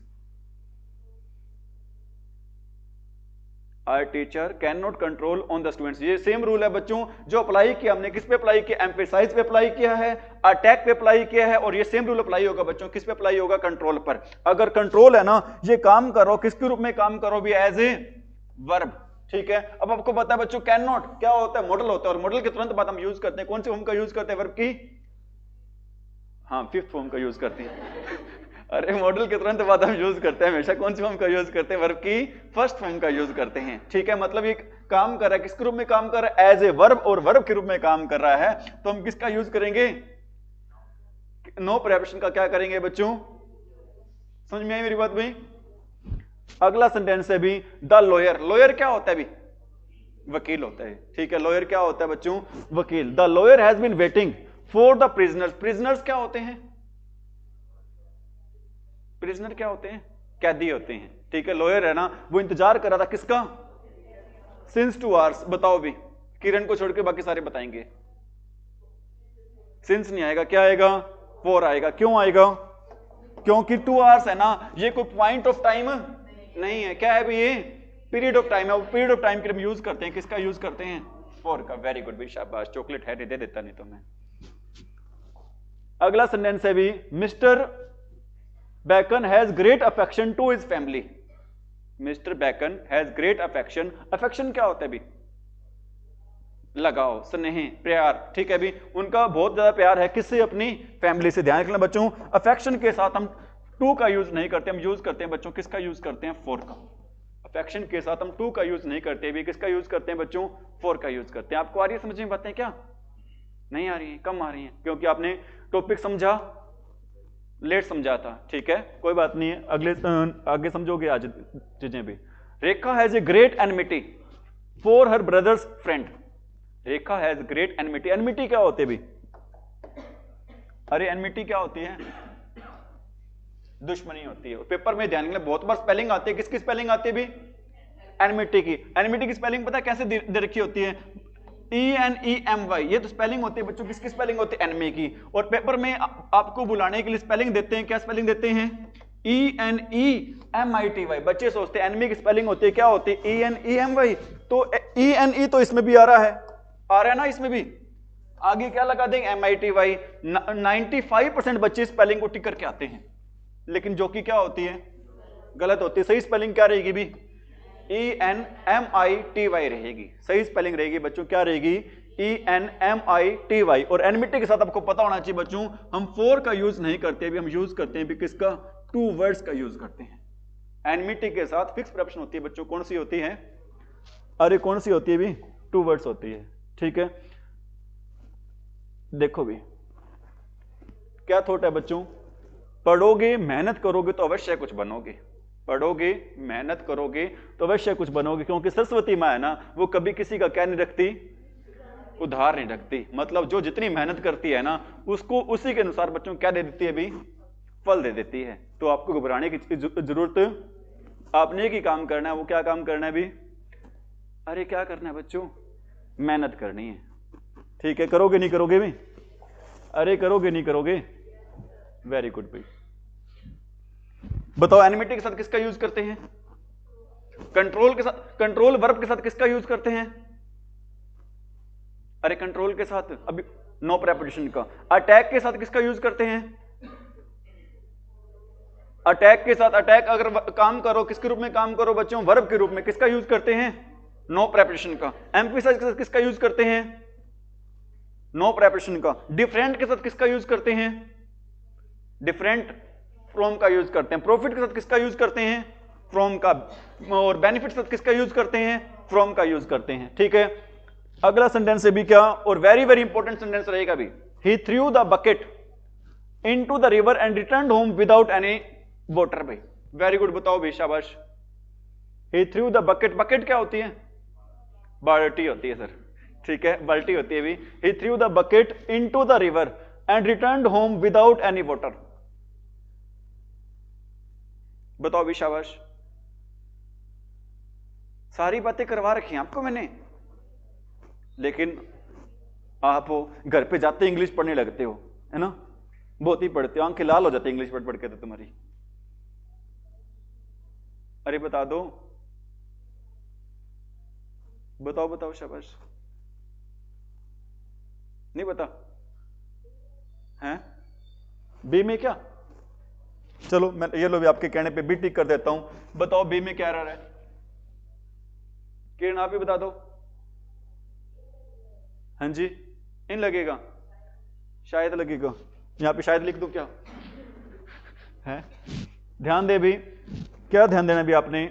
our teacher can not control on the students. ये सेम रूल है बच्चों जो अप्लाई किया हमने, किस पे अप्लाई किया, एम्फेसाइज पे अप्लाई किया है, अटैक पे अप्लाई किया है, और ये सेम रूल अप्लाई होगा बच्चों, किस पे अप्लाई होगा, कंट्रोल पर। अगर कंट्रोल है ना, ये काम करो, किसके रूप में काम करो भी, एज ए वर्ब, ठीक है। अब आपको पता है बच्चों कैन नॉट क्या होता है, मॉडल होता है, और मॉडल के तुरंत बाद हम यूज करते हैं कौन से फॉर्म का यूज करते हैं, वर्ब की, हाँ फिफ्थ फॉर्म का यूज करते हैं अरे मॉडल के तुरंत बाद हम यूज करते हैं हमेशा कौन सी फॉर्म का यूज करते हैं, वर्ब की फर्स्ट फॉर्म का यूज करते हैं, ठीक है। मतलब ये काम कर रहा है, किसके रूप में काम कर रहा है, एज ए वर्ब, और वर्ब के रूप में काम कर रहा है, तो हम किसका यूज करेंगे, नो प्रेपोजिशन का क्या करेंगे बच्चों, समझ में आई मेरी बात भाई? अगला सेंटेंस है भी, द लॉयर। लॉयर क्या होता है भी, वकील होता है, ठीक है। लॉयर क्या होता है बच्चों, वकील। The lawyer has been waiting for the prisoners. Prisoners क्या होते हैं, प्रिजनर क्या होते हैं, कैदी होते हैं, ठीक है। लॉयर है ना, वो इंतजार कर रहा था किसका, सिंस 2 आवर्स। बताओ भी, किरण को छोड़ के बाकी सारे बताएंगे। सिंस नहीं आएगा, क्या आएगा, 4 आएगा। क्यों आएगा, क्योंकि 2 आवर्स है ना, ये कोई पॉइंट ऑफ टाइम नहीं है, क्या है भी, ये पीरियड ऑफ टाइम है। पीरियड ऑफ टाइम के लिए हम यूज करते हैं, किसका यूज करते हैं, 4 का। वेरी गुड भी, शाबाश, चॉकलेट है दे देता नहीं तो मैं। अगला सेंटेंस है भी, mister Bacon has great affection to his family. Mister Bacon has great affection. Affection क्या होता है भी, लगाओ, स्नेह, प्यार, ठीक है भी। उनका बहुत ज्यादा प्यार है किससे, अपनी फैमिली से। ध्यान रखना बच्चों, अफेक्शन के साथ हम टू का यूज नहीं करते, हम यूज करते हैं बच्चों किसका यूज करते हैं, 4 का। अफेक्शन के साथ हम टू का यूज नहीं करते भी, किसका यूज करते हैं बच्चों, 4 का यूज करते हैं। आपको आ रही है समझ में बातें, क्या नहीं आ रही है, कम आ रही है, क्योंकि आपने टॉपिक समझा, लेट समझा था, ठीक है, कोई बात नहीं है, अगले आगे समझोगे आज चीजें भी। Rekha has a great enmity for her brothers friend. Rekha has great enmity. Enmity क्या होती है भी, अरे एनमिटी क्या होती है, दुश्मनी होती है। पेपर में ध्यान रखना, बहुत बार स्पेलिंग आती है, किसकी स्पेलिंग आती है भी, एनमिटी की। एनमिटी की स्पेलिंग पता है कैसे दे रखी होती है, ENEMY। ये तो स्पेलिंग होती है बच्चों, किसकी स्पेलिंग होती है, एनमी की। और पेपर में आपको बुलाने के लिए स्पेलिंग देते हैं, क्या स्पेलिंग देते हैं, ENEMITY। बच्चे सोचते हैं एनिमी की स्पेलिंग होती है, क्या होती है? ENEMY। तो ENE तो इसमें भी आ रहा है ना, इसमें भी। आगे क्या लगा देंगे? MITY। 95% बच्चे स्पेलिंग को टिक करके आते हैं, लेकिन जो कि क्या होती है? गलत होती है। सही स्पेलिंग क्या रहेगी भी? ENMITY रहेगी। सही स्पेलिंग रहेगी बच्चों, क्या रहेगी? ENMITY। और एनमिटी के साथ आपको पता होना चाहिए बच्चों, हम फोर का यूज नहीं करते भी, हम यूज करते हैं भी किसका? टू वर्ड्स का यूज करते हैं। एनमिटी के साथ फिक्स प्रेपोजिशन होती है बच्चों, कौन सी होती है? अरे कौन सी होती है भी? टू वर्ड्स होती है। ठीक है, देखो भी क्या थॉट है बच्चों, पढ़ोगे मेहनत करोगे तो अवश्य कुछ बनोगे। पढ़ोगे मेहनत करोगे तो अवश्य कुछ बनोगे, क्योंकि सरस्वती माँ है ना, वो कभी किसी का क्या नहीं रखती? उधार नहीं रखती। मतलब जो जितनी मेहनत करती है ना, उसको उसी के अनुसार बच्चों क्या दे देती है भी? फल दे देती है। तो आपको घबराने की जरूरत, आपने एक ही काम करना है। वो क्या काम करना है भी? अरे क्या करना है बच्चों? मेहनत करनी है। ठीक है, करोगे नहीं करोगे भी? अरे करोगे नहीं करोगे? वेरी गुड भाई। बताओ एनिमेटिक के साथ किसका यूज करते हैं? कंट्रोल के साथ, कंट्रोल वर्ब के साथ किसका यूज करते हैं? अरे कंट्रोल के साथ अभी नो प्रेपोजिशन का। अटैक के साथ किसका यूज करते हैं? अटैक के साथ, अटैक अगर काम करो, किसके रूप में काम करो बच्चों? वर्ब के रूप में। किसका यूज करते हैं? नो प्रेपोजिशन का। एम्फेसाइज के साथ किसका यूज करते हैं? नो प्रेपोजिशन का। डिफरेंट के साथ किसका यूज करते हैं? डिफरेंट फ्रॉम का यूज करते हैं। प्रॉफिट के साथ किसका यूज करते हैं? फ्रॉम का। और बेनिफिट के साथ किसका यूज करते हैं? फ्रॉम का यूज करते हैं। ठीक है, अगला सेंटेंस है भी क्या, और वेरी वेरी इंपॉर्टेंट सेंटेंस रहेगा भी। He threw the bucket into the river and returned home without any water. भाई वेरी गुड, बताओ भी, शाबाश। He threw the bucket, bucket क्या होती है? बाल्टी होती है सर। ठीक है, बाल्टी होती है भी। He threw the bucket into the river and returned home without any water. बताओ भी, शाबाश। सारी बातें करवा रखी हैं आपको मैंने, लेकिन आप घर पे जाते इंग्लिश पढ़ने लगते हो, है ना? बहुत ही पढ़ते हो, आंखें लाल हो जाती इंग्लिश पढ़ पढ़ के तो तुम्हारी। अरे बता दो, बताओ बताओ, शाबाश। नहीं बता हैं? बी में क्या? चलो मैं ये लो भी आपके कहने पे बी टिक कर देता हूं। बताओ बी में क्या रहा है? किरण आप ही बता दो। हाँ जी, इन लगेगा, शायद लगेगा। यहां पे शायद लिख दो क्या है? ध्यान दे भी, क्या ध्यान देना भी आपने?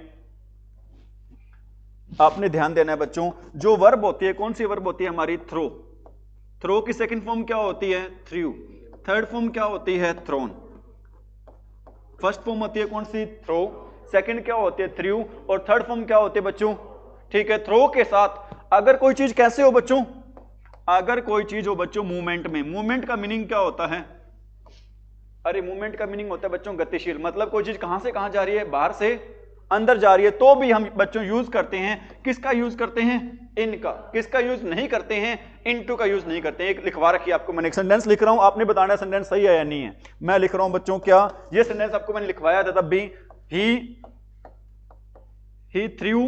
आपने ध्यान देना है बच्चों, जो वर्ब होती है, कौन सी वर्ब होती है हमारी? थ्रो। थ्रो की सेकंड फॉर्म क्या होती है? थ्रू। थर्ड फॉर्म क्या होती है? थ्रोन। फर्स्ट फॉर्म होती है कौन सी? थ्रो। सेकंड क्या होती है? थ्रू। और थर्ड फॉर्म क्या होती है बच्चों? ठीक है, थ्रो के साथ अगर कोई चीज कैसे हो बच्चों? अगर कोई चीज हो बच्चों मूवमेंट में। मूवमेंट का मीनिंग क्या होता है? अरे मूवमेंट का मीनिंग होता है बच्चों गतिशील। मतलब कोई चीज कहां से कहां जा रही है? बाहर से अंदर जा रही है, तो भी हम बच्चों यूज करते हैं, किसका यूज करते हैं? इनका। किसका यूज नहीं करते हैं? इनटू का यूज नहीं करते हैं। एक लिखवा रखी है आपको मैंने, एक सेंटेंस लिख रहा हूं, आपने बताना है सेंटेंस सही है या नहीं है। मैं लिख रहा हूं बच्चों, क्या ये सेंटेंस आपको मैंने लिखवाया था तब भी। He threw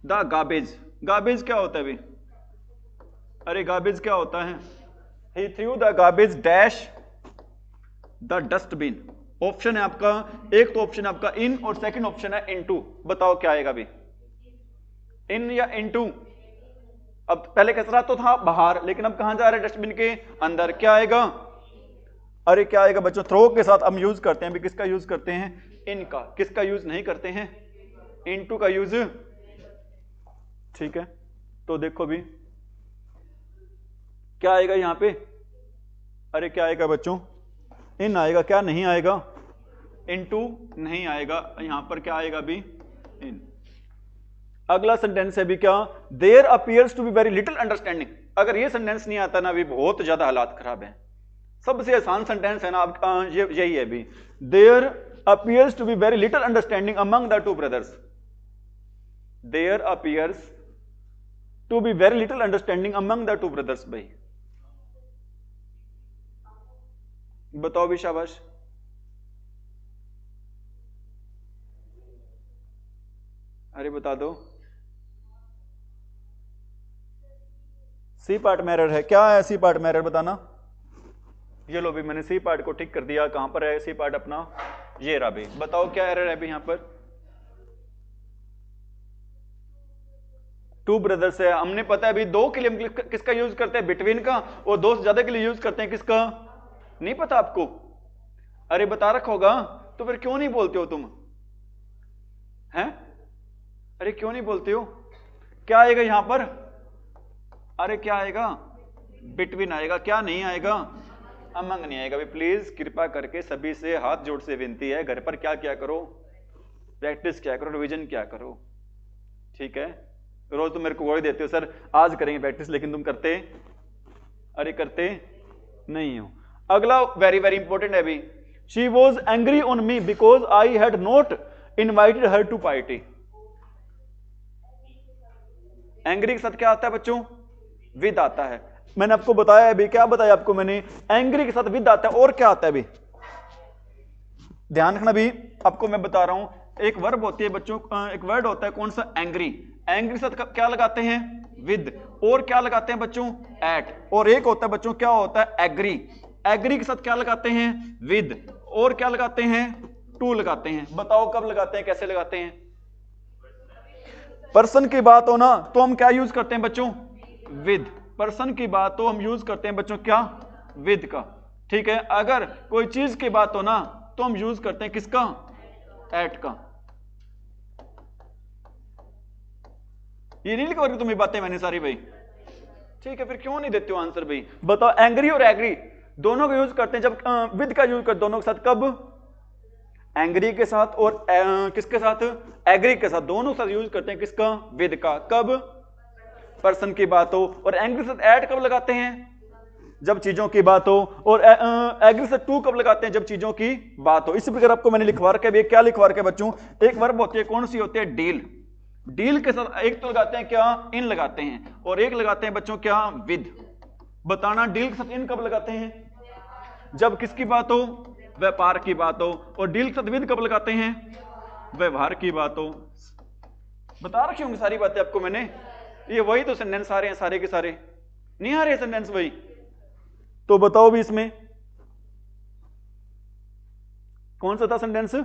the garbage. Garbage क्या होता है भी? अरे गार्बेज क्या होता है? He threw the garbage dash the dustbin. Option है आपका, एक तो ऑप्शन है आपका इन और सेकंड ऑप्शन है इनटू। बताओ क्या आएगा भी? इन या इनटू? अब पहले कचरा तो था बाहर, लेकिन अब कहां जा रहे हैं? डस्टबिन के अंदर। क्या आएगा? अरे क्या आएगा बच्चों? थ्रो के साथ हम यूज करते हैं भी, किसका यूज करते हैं? इनका। किसका यूज नहीं करते हैं? इनटू का यूज। ठीक है, तो देखो भी क्या आएगा यहां पे? अरे क्या आएगा बच्चों? इन आएगा। क्या नहीं आएगा? इनटू नहीं आएगा। यहां पर क्या आएगा भी? इन। अगला सेंटेंस है भी क्या? There appears to be very little understanding. अगर ये सेंटेंस नहीं आता ना भी, बहुत ज्यादा हालात खराब है। सबसे आसान सेंटेंस है ना आपका, यही है भी। There appears to be very little understanding among the two brothers. There appears to be very little understanding among the two brothers. भाई बताओ भी, शाबाश। अरे बता दो। सी पार्ट में एरर है, क्या है सी पार्ट में एरर बताना। ये लो भी, मैंने सी पार्ट को ठीक कर दिया। कहां पर है सी पार्ट अपना, ये रहा भी। बताओ क्या एरर है भी यहां पर। टू ब्रदर्स है, हमने पता है अभी दो के लिए हम किसका यूज करते हैं, बिटवीन का, और दो से ज्यादा के लिए यूज करते हैं किसका, नहीं पता आपको। अरे बता रखा होगा, तो फिर क्यों नहीं बोलते हो तुम हैं। अरे क्यों नहीं बोलते हो। क्या आएगा यहां पर, अरे क्या आएगा, बिटवीन आएगा, क्या नहीं आएगा, अमंग नहीं आएगा। प्लीज कृपा करके सभी से हाथ जोड़ से विनती है, घर पर क्या क्या करो, प्रैक्टिस क्या करो, रिवीजन क्या करो, ठीक है। रोज तुम मेरे को वही देते हो सर आज करेंगे प्रैक्टिस, लेकिन तुम करते, अरे करते नहीं हो। अगला वेरी वेरी इंपॉर्टेंट है अभी, she was angry on me because I had not invited her to party. Angry के साथ क्या आता है बच्चों, विद आता है। मैंने आपको बताया अभी, क्या बताया आपको मैंने, एंग्री के साथ विद आता है, और क्या आता है अभी, ध्यान रखना भी, आपको मैं बता रहा हूं। एक वर्ब होती है बच्चों, एक वर्ड होता है कौन सा, एंग्री। एंग्री के साथ क्या लगाते हैं, विद, और क्या लगाते हैं बच्चों, एट। और एक होता है बच्चों क्या होता है, एग्री। एग्री के साथ क्या लगाते हैं, विद, और क्या लगाते हैं, टू लगाते हैं। बताओ कब लगाते हैं, कैसे लगाते हैं। पर्सन की बात हो ना तो हम क्या यूज करते हैं बच्चों, विद। पर्सन की बात हो हम यूज करते हैं बच्चों क्या, विद का, ठीक है। अगर कोई चीज की बात हो ना तो हम यूज करते हैं किसका, एट का। ये नहीं लिखा तुम्हें बातें मैंने सारी भाई, ठीक है। फिर क्यों नहीं देते हो आंसर भाई, बताओ। एंग्री और एग्री दोनों का यूज करते हैं जब विद का यूज करते दोनों के साथ, कब, एंग्री के साथ और किसके साथ, एग्री के साथ, दोनों के साथ यूज करते हैं किसका, विद का, कब, पर्सन की बात हो। और एंग्री के साथ एट कब लगाते हैं, जब चीजों की बात हो। और एग्री से टू कब लगाते हैं, जब चीजों की बात हो। इसी प्रकार आपको मैंने लिखवा रखा है, क्या लिखवा रखा है बच्चों, एक वर्ब होती है, कौन सी होती है, डील। डील के साथ एक तो लगाते हैं क्या, इन लगाते हैं, और एक लगाते हैं बच्चों क्या, विद। बताना डील के साथ इन कब लगाते हैं, जब किसकी बात हो, व्यापार की बात हो। और डील के साथ विद कब लगाते हैं, व्यवहार की बात हो। बता रखी होंगी सारी बातें आपको मैंने। ये वही तो सेंटेंस आ रहे हैं सारे के सारे, नहीं आ रहे सेंटेंस वही, तो बताओ भी इसमें कौन सा था sentence.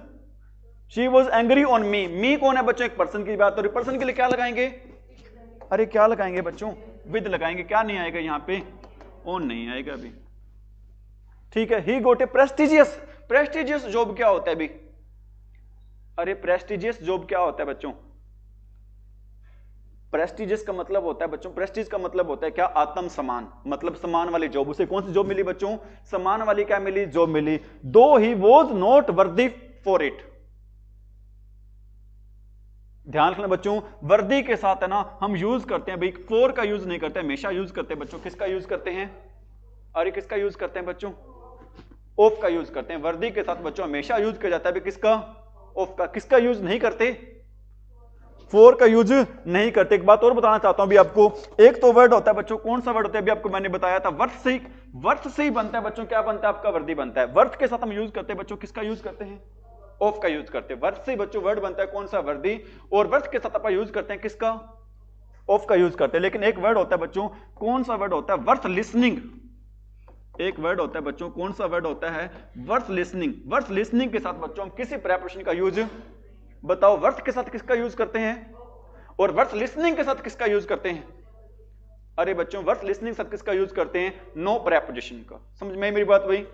She was angry on me, me कौन है बच्चों, एक पर्सन की बात हो रही, पर्सन के लिए क्या लगाएंगे, अरे क्या लगाएंगे बच्चों, विद लगाएंगे। क्या नहीं आएगा यहां पे, ऑन नहीं आएगा अभी, ठीक है। ही गोट ए प्रेस्टिजियस, प्रेस्टिजियस जॉब क्या होता है अभी, अरे प्रेस्टिजियस जॉब क्या होता है बच्चों। प्रेस्टिजियस का मतलब होता है बच्चों, प्रेस्टिज का मतलब होता है क्या, आत्म समान, मतलब समान वाली जॉब। उसे कौन सी जॉब मिली बच्चों, समान वाली क्या मिली, जॉब मिली। दो he was not worthy for it. ध्यान रखना बच्चों, वर्दी के साथ है ना हम यूज करते हैं भाई, फॉर का यूज नहीं करते, हमेशा यूज करते हैं बच्चों, किसका यूज करते हैं, अरे किसका यूज करते हैं बच्चों, ऑफ का यूज करते हैं। वर्दी के साथ बच्चों हमेशा यूज किया जाता है भाई किसका, ऑफ का। किसका यूज नहीं करते, फॉर का यूज नहीं करते। एक बात और बताना चाहता हूं अभी आपको, एक तो वर्ड होता है बच्चों, कौन सा वर्ड होता है अभी आपको मैंने बताया था, वर्थ से, वर्थ से ही बनता है बच्चों, क्या बनता है आपका, वर्दी बनता है। वर्थ के साथ हम यूज करते हैं बच्चों, किसका यूज करते हैं, ऑफ का यूज करते हैं। वर्थ से बच्चों वर्ड बनता है कौन सा, वर्दी। और वर्थ के साथ अपन यूज करते हैं किसका, ऑफ का यूज करते हैं। लेकिन एक वर्ड होता है बच्चों, कौन सा वर्ड होता है, वर्थ लिसनिंग। एक वर्ड होता है बच्चों, कौन सा वर्ड होता है, वर्थ लिसनिंग। वर्थ लिसनिंग के साथ बच्चों हम किसी प्रेपोजिशन का यूज, बताओ वर्थ के साथ किसका यूज करते हैं, और वर्थ लिसनिंग के साथ किसका यूज करते हैं। अरे बच्चों वर्थ लिसनिंग के साथ किसका यूज करते हैं, नो प्रेपोजिशन का। समझ में मेरी बात भाई।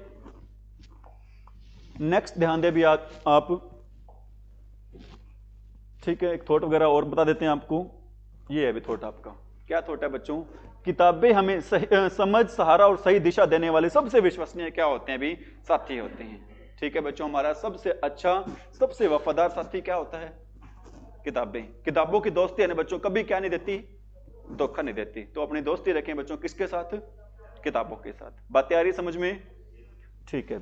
नेक्स्ट ध्यान दे भी आप, ठीक है। एक थॉट वगैरह और बता देते हैं आपको, ये है अभी थॉट आपका, क्या थॉट है बच्चों, किताबें हमें समझ, सहारा और सही दिशा देने वाले सबसे विश्वसनीय क्या होते हैं भी, साथी होते हैं। ठीक है बच्चों, हमारा सबसे अच्छा, सबसे वफादार साथी क्या होता है, किताबें। किताबों की दोस्ती है ना बच्चों, कभी क्या नहीं देती, धोखा नहीं देती। तो अपनी दोस्ती रखें बच्चों किसके साथ, किताबों के साथ। बातें आ रही समझ में, ठीक है।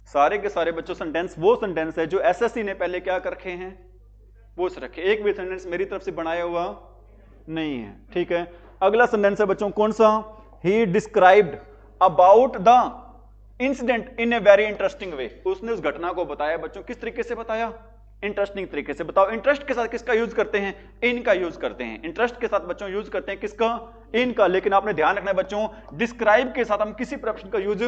सारे के सारे बच्चों सेंटेंस वो सेंटेंस है जो एसएससी ने पहले क्या कर रखे हैं, पूछ रखे। एक भी सेंटेंस मेरी तरफ से बनाया हुआ नहीं है, ठीक है। अगला सेंटेंस है बच्चों कौन सा, ही described about the incident in a very interesting way, उसने उस घटना को बताया बच्चों, किस तरीके से बताया, इंटरेस्टिंग तरीके से। बताओ इंटरेस्ट के साथ किसका यूज करते हैं, इन का यूज करते हैं। इंटरेस्ट के साथ बच्चों यूज करते हैं किसका, इन का। लेकिन आपने ध्यान रखना है बच्चों, डिस्क्राइब के साथ हम किसी प्रश्न का यूज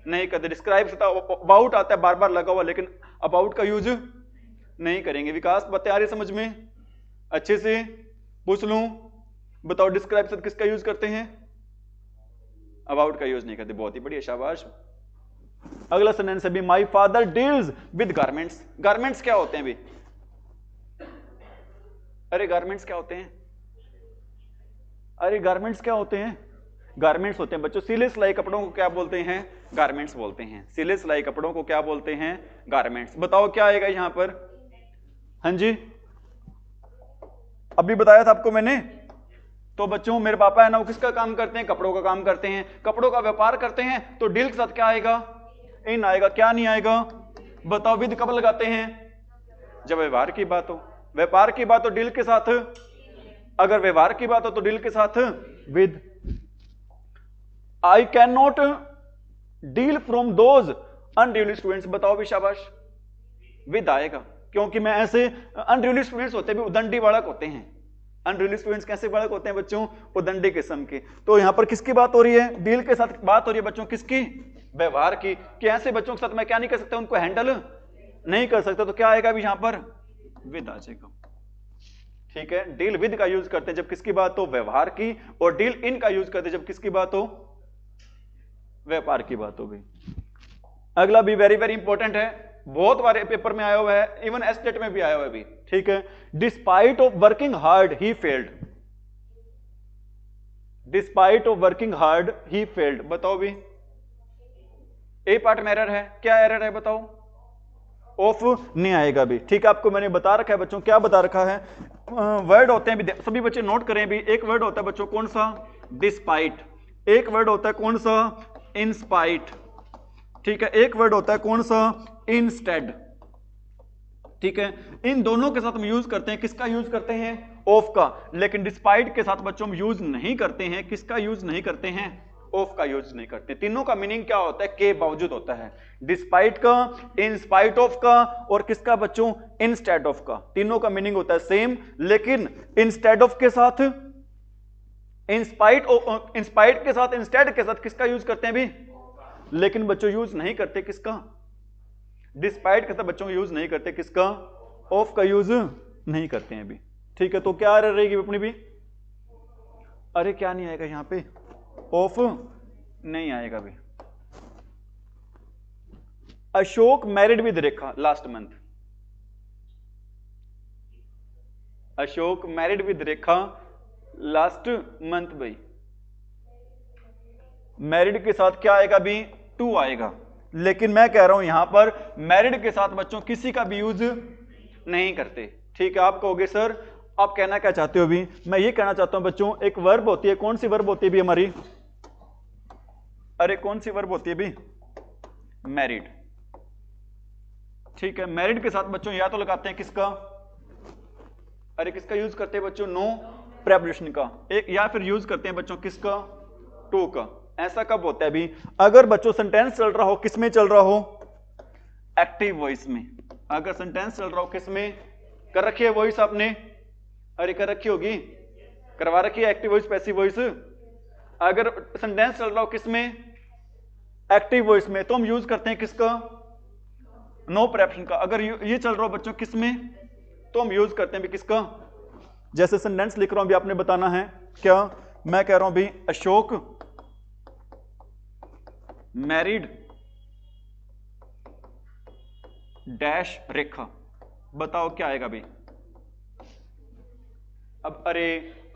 नहीं करते। डिस्क्राइब से अबाउट आता है बार बार लगा हुआ, लेकिन अबाउट का यूज नहीं करेंगे। विकास बातें आ रही समझ में, अच्छे से पूछ लूं, बताओ डिस्क्राइब से किसका यूज करते हैं, अबाउट का यूज नहीं करते। बहुत ही बढ़िया, शाबाश। अगला सेंटेंस है भी, my father deals with garments. Garments क्या होते हैं भी, अरे गारमेंट्स क्या होते हैं, अरे गारमेंट्स क्या होते हैं, गारमेंट्स होते हैं बच्चों सिले सिलाई कपड़ों को क्या बोलते हैं, गारमेंट्स बोलते हैं। सिले सिलाई कपड़ों को क्या बोलते हैं, गारमेंट्स। बताओ क्या आएगा यहां पर, हाँ जी अभी बताया था आपको मैंने। तो बच्चों मेरे पापा है ना, वो किसका काम करते हैं, कपड़ों का काम करते हैं, कपड़ों का व्यापार करते हैं। तो डील के साथ क्या आएगा, इन आएगा। क्या नहीं आएगा, बताओ विद कब लगाते हैं, जब व्यवहार की बात हो। व्यापार की बात हो डील के साथ, अगर व्यवहार की बात हो तो डील के साथ with. I can not deal from those unduly students. बताओ भी शाबाश, विद आएगा, क्योंकि मैं ऐसे अनड्यूली स्टूडेंट्स होते भी उदंडी बालक होते हैं। अनड्यूली स्टूडेंट्स कैसे बालक होते हैं बच्चों, उदंडी किस्म के। तो यहां पर किसकी बात हो रही है, डील के साथ बात हो रही है बच्चों, किसकी, व्यवहार की। कि ऐसे बच्चों के साथ मैं क्या नहीं कर सकता, उनको हैंडल नहीं कर सकता। तो क्या आएगा अभी यहां पर, विद आ जाएगा। ठीक है, डील विद का यूज करते हैं जब किसकी बात हो, व्यवहार की, और डील इन का यूज करते हैं जब किसकी बात हो, व्यापार की बात हो गई। अगला भी वेरी वेरी इंपॉर्टेंट है, बहुत बार पेपर में आया हुआ है, इवन एस्टेट में भी आया हुआ है भी। ठीक है, despite of working hard he failed. Despite of working hard he failed. बताओ भी, ए पार्ट में एरर है, क्या एरर है बताओ, ऑफ नहीं आएगा भी। ठीक है, आपको मैंने बता रखा है बच्चों, क्या बता रखा है, वर्ड होते हैं भी, सभी बच्चे नोट करें भी। एक वर्ड होता है बच्चों कौन सा, डिस्पाइट। एक वर्ड होता है कौन सा, इंस्पाइट। ठीक है, एक वर्ड होता है कौन सा, इंस्टेड। ठीक है, इन दोनों के साथ हम यूज करते हैं, किसका यूज करते हैं, ऑफ का। लेकिन डिस्पाइट के साथ बच्चों हम यूज नहीं करते हैं, किसका यूज नहीं करते हैं, ऑफ का यूज नहीं करते। तीनों का मीनिंग क्या होता है, के बावजूद होता है। डिस्पाइट का, इन स्पाइट ऑफ का, और किसका बच्चों, इंस्टेड ऑफ का। तीनों का मीनिंग होता है सेम, लेकिन इंस्टेड ऑफ के साथ, इंस्पाइट के साथ, इंस्टेड के साथ किसका यूज करते हैं भी, लेकिन बच्चों यूज नहीं करते किसका, डिस्पाइट के साथ बच्चों यूज नहीं करते किसका, ऑफ का यूज नहीं करते हैं भी। ठीक है, तो क्या रहेगी अपनी भी, अरे क्या नहीं आएगा यहां पे, ऑफ नहीं आएगा भी। Ashok married with Rekha last month. Ashok married with Rekha last month भाई। मैरिड के साथ क्या आएगा भी, टू आएगा। लेकिन मैं कह रहा हूं यहां पर मैरिड के साथ बच्चों किसी का भी यूज नहीं करते। ठीक है, आप कहोगे सर आप कहना क्या चाहते हो भी, मैं ये कहना चाहता हूं बच्चों, एक वर्ब होती है, कौन सी वर्ब होती है भी हमारी, अरे कौन सी वर्ब होती है भी, मैरिड। ठीक है, मैरिड के साथ बच्चों या तो लगाते हैं किसका, अरे किसका यूज करते हैं बच्चों, नो प्रेपोजिशन का, एक, या फिर यूज करते हैं बच्चों किसका, टू का। ऐसा कब होता है भी, अगर बच्चों सेंटेंस चल रहा हो, किसमें चल रहा हो, एक्टिव वॉइस में। अगर सेंटेंस चल रहा हो किसमें, कर रखी है वॉइस आपने, अरे कर रखी होगी, करवा रखी है एक्टिव वॉइस पैसिव वॉइस। अगर सेंटेंस चल रहा हो किसमें, एक्टिव वॉइस में, तो हम यूज करते हैं किसका, नो प्रेपोजिशन का। अगर ये चल रहा हो बच्चों किसमें, तो हम यूज करते हैं भी किसका, जैसे सेंटेंस लिख रहा हूं भी आपने बताना है क्या, मैं कह रहा हूं भी अशोक मैरिड डैश रेखा। बताओ क्या आएगा भी, अब अरे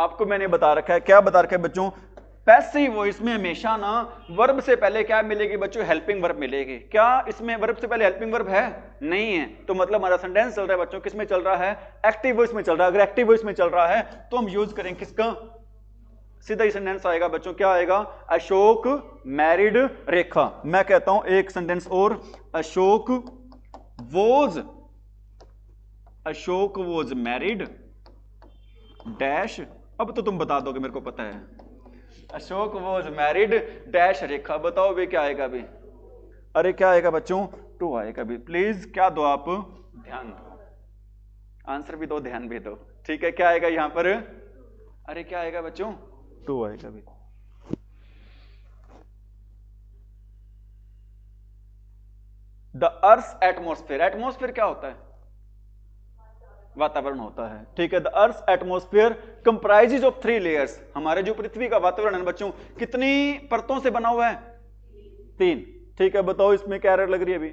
आपको मैंने बता रखा है, क्या बता रखा है बच्चों, पैसिव वॉइस में हमेशा ना वर्ब से पहले क्या मिलेगी बच्चों, हेल्पिंग वर्ब मिलेगी। क्या इसमें वर्ब से पहले हेल्पिंग वर्ब है, नहीं है। तो मतलब हमारा सेंटेंस चल रहा है बच्चों किसमें चल रहा है, एक्टिव वॉइस में चल रहा है। अगर एक्टिव वॉइस में चल रहा है तो हम यूज करेंगे किसका, सीधा ही सेंटेंस आएगा बच्चों, क्या आएगा, अशोक मैरिड रेखा। मैं कहता हूं एक सेंटेंस और, अशोक वॉज मैरिड डैश, अब तो तुम बता दोगे मेरे को पता है, अशोक वॉज मैरिड डैश रेखा। बताओ भी क्या आएगा भी, अरे क्या आएगा बच्चों? 2 आएगा भी। प्लीज क्या दो आप? ध्यान दो, आंसर भी दो, ध्यान भी दो। ठीक है, क्या आएगा यहां पर? अरे क्या आएगा बच्चों? 2 आएगा भी। द अर्थ एटमोस्फेयर, एटमोस्फेयर क्या होता है? वातावरण होता है। ठीक है, the earth atmosphere comprises of 3 layers. हमारे जो पृथ्वी का वातावरण है बच्चों, कितनी परतों से बना हुआ है? 3। ठीक है, बताओ इसमें क्या एरर लग रही है अभी?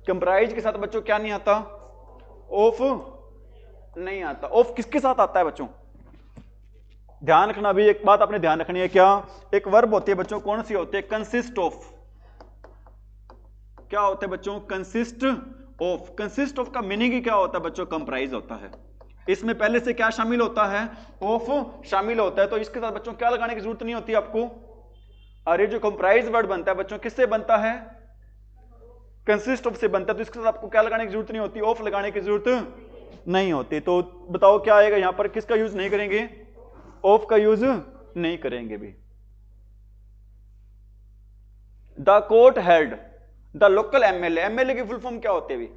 कंप्राइज के साथ बच्चों क्या नहीं आता? ऑफ नहीं आता। ऑफ किसके साथ आता है बच्चों? ध्यान रखना भी, एक बात आपने ध्यान रखनी है। क्या एक वर्ब होती है बच्चों, कौन सी होती है? Consist of. क्या होता है बच्चों? Consist of. कंसिस्ट ऑफ का मीनिंग ही क्या होता है बच्चों? कंप्राइज होता है। इसमें पहले से क्या शामिल होता है? ऑफ शामिल होता है। तो इसके साथ बच्चों क्या लगाने की जरूरत नहीं होती आपको। अरे जो कंप्राइज वर्ड बनता है बच्चों, किससे बनता है? कंसिस्ट ऑफ से बनता है। तो इसके साथ आपको क्या लगाने की जरूरत नहीं होती? ऑफ लगाने की जरूरत नहीं होती। तो बताओ क्या आएगा यहां पर? किसका यूज नहीं करेंगे? ऑफ का यूज नहीं करेंगे भी। The court held the local MLA. MLA की फुल फॉर्म क्या होती है भी?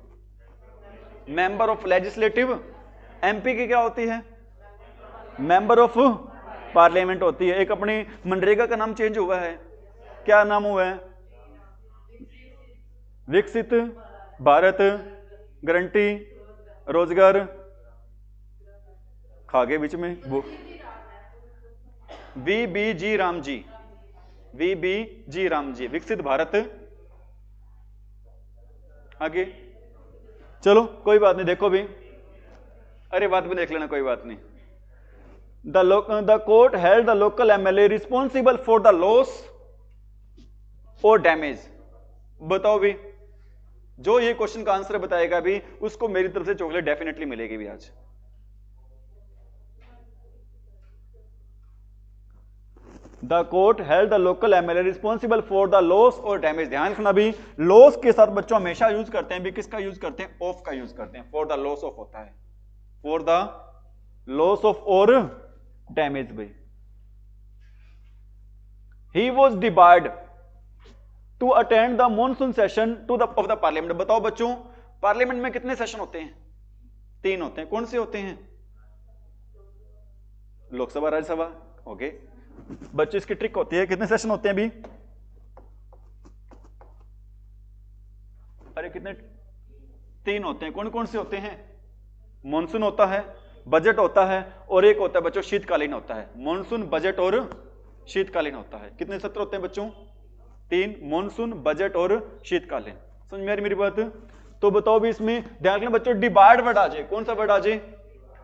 Member of legislative. एमपी की क्या होती है? मेंबर ऑफ पार्लियामेंट होती है। एक अपनी मनरेगा का नाम चेंज हुआ है, क्या नाम हुआ है? विकसित भारत गारंटी रोजगार, खागे बीच में वो VBG राम जी, VBG राम जी, विकसित भारत। आगे चलो कोई बात नहीं, देखो भी, अरे बात भी देख लेना, कोई बात नहीं। The court held the local MLA responsible for the loss और डैमेज। बताओ भी, जो ये क्वेश्चन का आंसर बताएगा भी उसको मेरी तरफ से चॉकलेट डेफिनेटली मिलेगी भी आज। The court held the local MLA responsible for the loss और डैमेज। ध्यान रखना भी, लॉस के साथ बच्चों हमेशा यूज करते हैं भी, किसका यूज करते हैं? ऑफ का यूज करते हैं। फॉर द लॉस ऑफ होता है, फॉर द लॉस ऑफ और डैमेज भाई। He was debarred to attend the monsoon session to the of the parliament. बताओ बच्चों, पार्लियामेंट में कितने सेशन होते हैं? 3 होते हैं। कौन से होते हैं? लोकसभा, राज्यसभा। ओके बच्चों, इसकी ट्रिक होती है, कितने सेशन होते हैं अभी? अरे कितने? 3 होते हैं। कौन कौन से होते हैं? मॉनसून होता है, बजट होता है, और एक होता है बच्चों शीतकालीन होता है। मॉनसून, बजट और शीतकालीन होता है। कितने सत्र होते हैं बच्चों? 3, मॉनसून, बजट और शीतकालीन। समझ में आ रही मेरी बात? तो बताओ भी, इसमें ध्यान रखना बच्चों, डिबार्ड वर्ड आ जाए। कौन सा वर्ड आ जाए?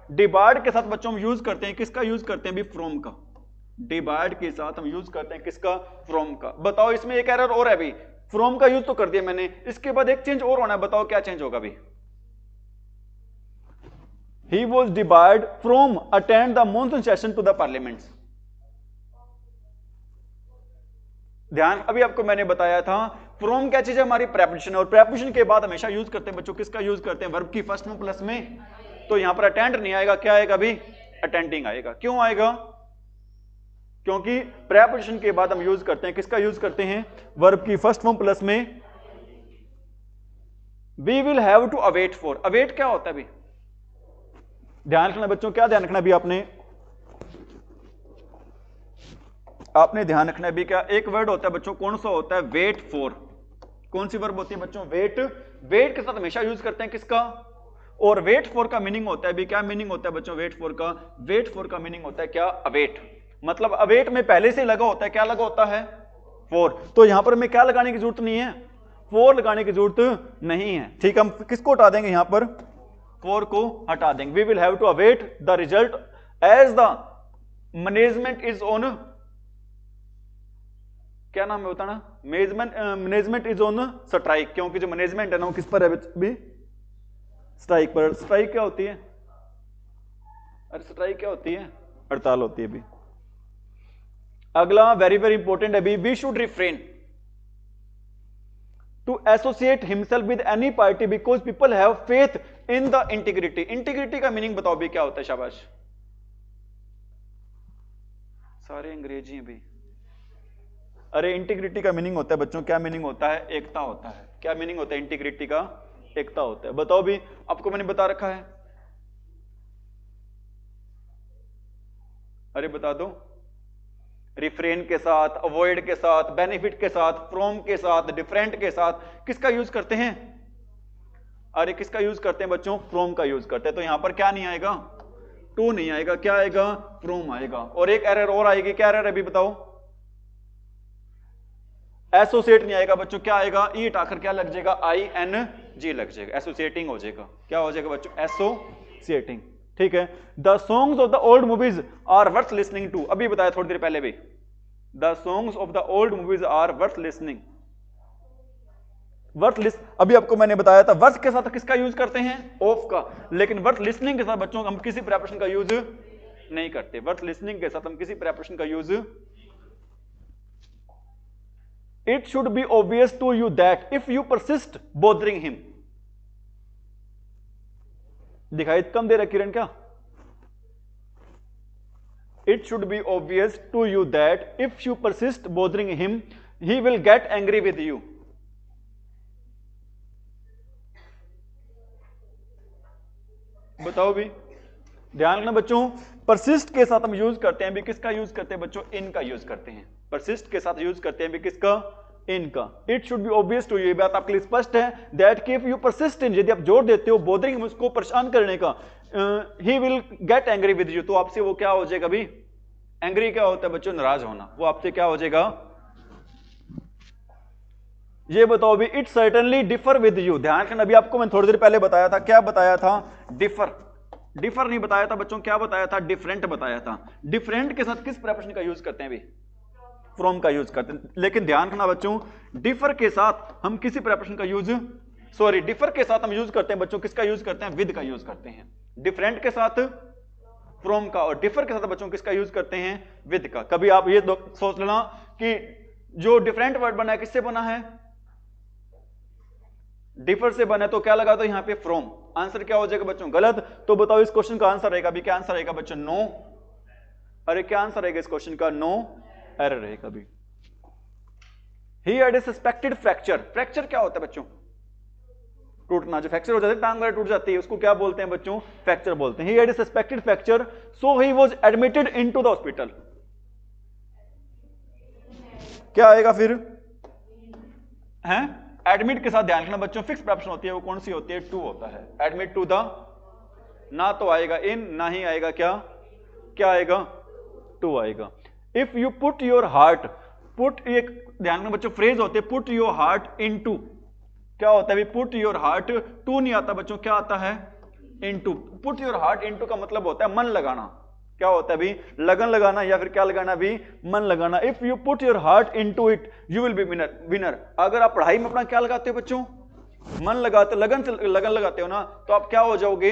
डिबार्ड के साथ बच्चों हम यूज करते हैं, किसका यूज करते हैं भी? फ्रॉम का। डिबार्ड के साथ हम यूज करते हैं किसका? फ्रॉम का। बताओ इसमें एक एरर और है भी, फ्रॉम का यूज तो कर दिया मैंने, इसके बाद एक चेंज और होना है। बताओ क्या चेंज होगा भी? He was debarred from attend the monsoon session to the parliaments। ध्यान, अभी आपको मैंने बताया था फ्रॉम क्या चीज है? हमारी प्रेपोजिशन है, और प्रेपोजिशन के बाद हमेशा यूज करते हैं बच्चों, किसका यूज करते हैं? वर्ब की फर्स्ट में प्लस में। तो यहां पर अटेंड नहीं आएगा, क्या आएगा भी? अटेंडिंग आएगा। क्यों आएगा? क्योंकि प्रेपोजिशन के बाद हम यूज करते हैं, किसका यूज करते हैं? वर्ब की फर्स्ट फॉर्म प्लस में। We will have to await for. Await क्या होता है भी? ध्यान रखना बच्चों, क्या ध्यान रखना भी आपने ध्यान रखना भी, क्या एक वर्ड होता है बच्चों, कौन सा होता है? Wait for. कौन सी वर्ब होती है बच्चों? वेट। वेट के साथ हमेशा यूज करते हैं किसका? और वेट फॉर का मीनिंग होता है भी, क्या मीनिंग होता है बच्चों वेट फॉर का? वेट फॉर का मीनिंग होता है क्या? अवेट। मतलब अवेट में पहले से लगा होता है, क्या लगा होता है? फॉर। तो यहां पर हमें क्या लगाने की जरूरत नहीं है? फॉर लगाने की जरूरत नहीं है। ठीक, हम किसको हटा देंगे यहां पर? फॉर को हटा देंगे। We will have to await the result as the management is on, क्या नाम है बताना? Management is on strike. क्योंकि जो मैनेजमेंट है ना वो किस पर है भी? स्ट्राइक पर। स्ट्राइक क्या होती है? अरे स्ट्राइक क्या होती है? हड़ताल होती है भी। अगला वेरी वेरी इंपॉर्टेंट है भी, we should refrain to associate himself with any party because people have faith in the integrity. Integrity का मीनिंग बताओ भी क्या होता है? शाबाश, सारे अंग्रेजी हैं भी। अरे इंटीग्रिटी का मीनिंग होता है बच्चों, क्या मीनिंग होता है? एकता होता है। क्या मीनिंग होता है इंटीग्रिटी का? एकता होता है। बताओ भी, आपको मैंने बता रखा है, अरे बता दो। रिफ्रेन के साथ, अवॉइड के साथ, बेनिफिट के साथ, फ्रॉम के साथ, डिफरेंट के साथ किसका यूज करते हैं? अरे किसका यूज करते हैं बच्चों? फ्रॉम का यूज करते हैं। तो यहां पर क्या नहीं आएगा? टू नहीं आएगा, क्या आएगा? फ्रॉम आएगा। और एक एरर और आएगी, क्या एरर है अभी बताओ? एसोसिएट नहीं आएगा बच्चों, क्या आएगा? ईट आकर क्या लग जाएगा? ING लग जाएगा, एसोसिएटिंग हो जाएगा। क्या हो जाएगा बच्चों? एसोसिएटिंग। ठीक है। The songs of the old movies are worth listening to, अभी बताया थोड़ी देर पहले भी। The songs of the old movies are worth listening. Worth list, अभी आपको मैंने बताया था वर्थ के साथ किसका यूज करते हैं? ऑफ का। लेकिन वर्थ लिसनिंग के साथ बच्चों हम किसी प्रेपोजिशन का यूज नहीं करते। वर्थ लिसनिंग के साथ हम किसी प्रेपोजिशन का use, it should be obvious to you that if you persist bothering him. दिखाई कम दे रहा किरण क्या? It should be obvious to you that if you persist bothering him he will get angry with you. बताओ भी, ध्यान रखना बच्चों, परसिस्ट के साथ हम यूज करते हैं भी किसका यूज करते हैं बच्चों? इनका यूज करते हैं। परसिस्ट के साथ यूज करते हैं भी किसका? इनका। It should be obvious to you, ये बात आपके लिए स्पष्ट है, दैट कि इफ यू परसिस्ट इन, यदि आप जोर देते हो बोदरिंग, उसको परेशान करने का, ही will get angry with you, तो आपसे वो क्या हो जाएगा भी? एंग्री क्या होता है बच्चों? नाराज होना। वो आपसे क्या हो जाएगा? ये बताओ भी, it certainly differ with you. ध्यान रखना, अभी आपको मैंने थोड़ी देर पहले बताया था, क्या बताया था? डिफर। डिफर नहीं बताया था बच्चों, क्या बताया था? डिफरेंट बताया था। डिफरेंट के साथ किस प्रेपोजिशन का यूज करते हैं भी? फ्रॉम का यूज करते हैं। लेकिन ध्यान रखना बच्चों, डिफर के साथ हम किसी प्रेपोजिशन का यूज, सॉरी, डिफर के साथ हम यूज करते हैं बच्चों, किसका यूज करते हैं? विद का यूज करते हैं। डिफरेंट के साथ फ्रॉम का, और डिफर के साथ बच्चों किसका यूज करते हैं? विद का। कभी आप ये सोच लेना कि जो डिफरेंट वर्ड बना है किससे बना है? डिफर से बने, तो क्या लगा दो यहां पे? फ्रॉम। आंसर क्या हो जाएगा बच्चों? गलत। तो बताओ इस क्वेश्चन का आंसर रहेगा भी, क्या आंसर रहेगा बच्चों? नो। अरे क्या आंसर रहेगा इस क्वेश्चन का? नो एरर रहेगा भी। He had a suspected fracture. Fracture क्या होता है बच्चों? टूटना। जो फ्रैक्चर हो जाता है, टांग वगैरह टूट जाती है, उसको क्या बोलते हैं बच्चों? फ्रैक्चर बोलते हैं। He had a suspected fracture so he was admitted into the hospital. क्या आएगा फिर? हैं? एडमिट के साथ ध्यान रखना बच्चों, फिक्स प्रेपोजिशन होती है, वो कौन सी होती है? टू होता है। एडमिट टू द, ना तो आएगा इन, ना ही आएगा क्या? क्या आएगा? टू आएगा। If you put your heart, put, एक ध्यान रखना बच्चों, फ्रेज होते हैं put your heart into. क्या होता है? पुट योर हार्ट, टू नहीं आता बच्चों, क्या आता है? Into. Put your heart into का मतलब होता है मन लगाना। क्या होता है भी? लगन लगाना, या फिर क्या लगाना भी? मन लगाना। If you put your heart into it you will be winner. अगर आप पढ़ाई में अपना क्या लगाते हो बच्चों? मन लगाते हो, लगन लगाते हो ना, तो आप क्या हो जाओगे?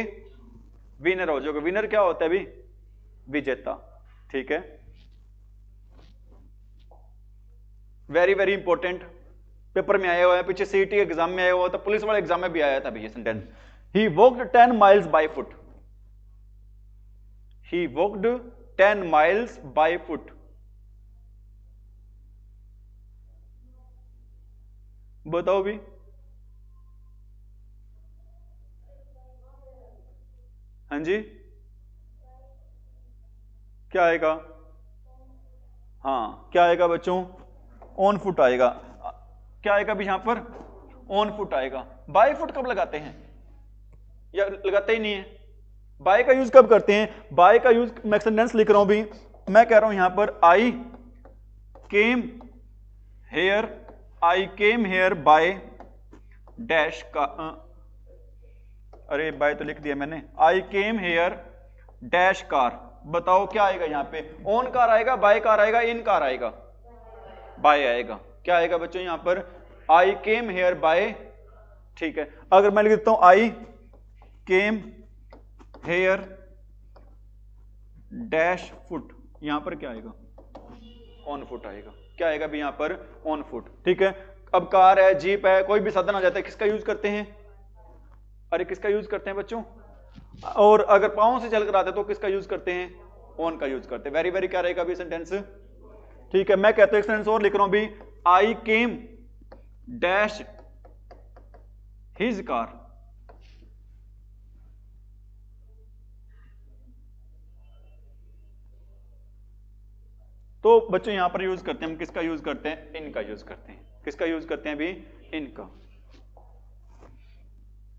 विनर हो जाओगे। विनर क्या होता है भी? विजेता। ठीक है, वेरी वेरी इंपॉर्टेंट, पेपर में आया हुआ है, पीछे सीईटी एग्जाम में आया हुआ था, पुलिस वाले एग्जाम में भी आया था ये sentence. He walked 10 miles by foot। He walked 10 miles by foot। बताओ भी, हाँ जी, क्या आएगा? हाँ, क्या आएगा बच्चों? ऑन फुट आएगा। क्या आएगा भी यहां पर? ऑन फुट आएगा। बाय फुट कब लगाते हैं? या लगाते ही नहीं है? बाय का यूज कब करते हैं? बाय का यूज, मैं सेंटेंस लिख रहा हूं भी, मैं कह रहा हूं यहां पर आई केम हेयर बाय डैश का, अरे बाय तो लिख दिया मैंने, आई केम हेयर डैश कार। बताओ क्या आएगा यहां पे? ऑन कार आएगा, बाय कार आएगा, इन कार आएगा? बाय आएगा। क्या आएगा बच्चों यहां पर? आई केम हेयर बाय। ठीक है, अगर मैं लिख देता हूं आई केम हेयर डैश फुट, यहां पर क्या आएगा? ऑन फुट आएगा। क्या आएगा भी यहां पर? On foot. ठीक है, अब कार है, जीप है, कोई भी साधन आ जाता है, किसका यूज करते हैं? अरे किसका यूज करते हैं बच्चों? और अगर पांव से चलकर आते तो किसका यूज करते हैं? ऑन का यूज करते हैं। वेरी वेरी क्या रहेगा भी सेंटेंस? ठीक है, मैं कहता हूं एक सेंटेंस और लिख रहा हूं भी, आई केम डैश हिज कार। तो बच्चों यहां पर यूज करते हैं हम किसका यूज करते हैं, इनका यूज करते हैं। किसका यूज करते हैं अभी, इनका।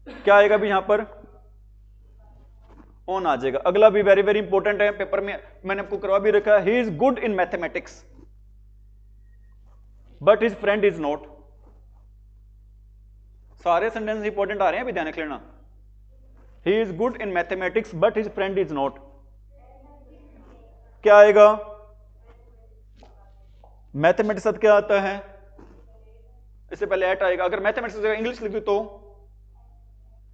क्या आएगा भी यहां पर, ऑन आ जाएगा। अगला भी वेरी वेरी इंपॉर्टेंट है, पेपर में मैंने आपको करवा भी रखा है, ही is good in mathematics but his friend is not. सारे सेंटेंस इंपॉर्टेंट आ रहे हैं, अभी ध्यान रख लेना। ही is good in mathematics but his friend is not. क्या आएगा, मैथमेटिक्स साथ क्या आता है, इससे पहले एट आएगा। अगर मैथमेटिक्स इंग्लिश लिख दो तो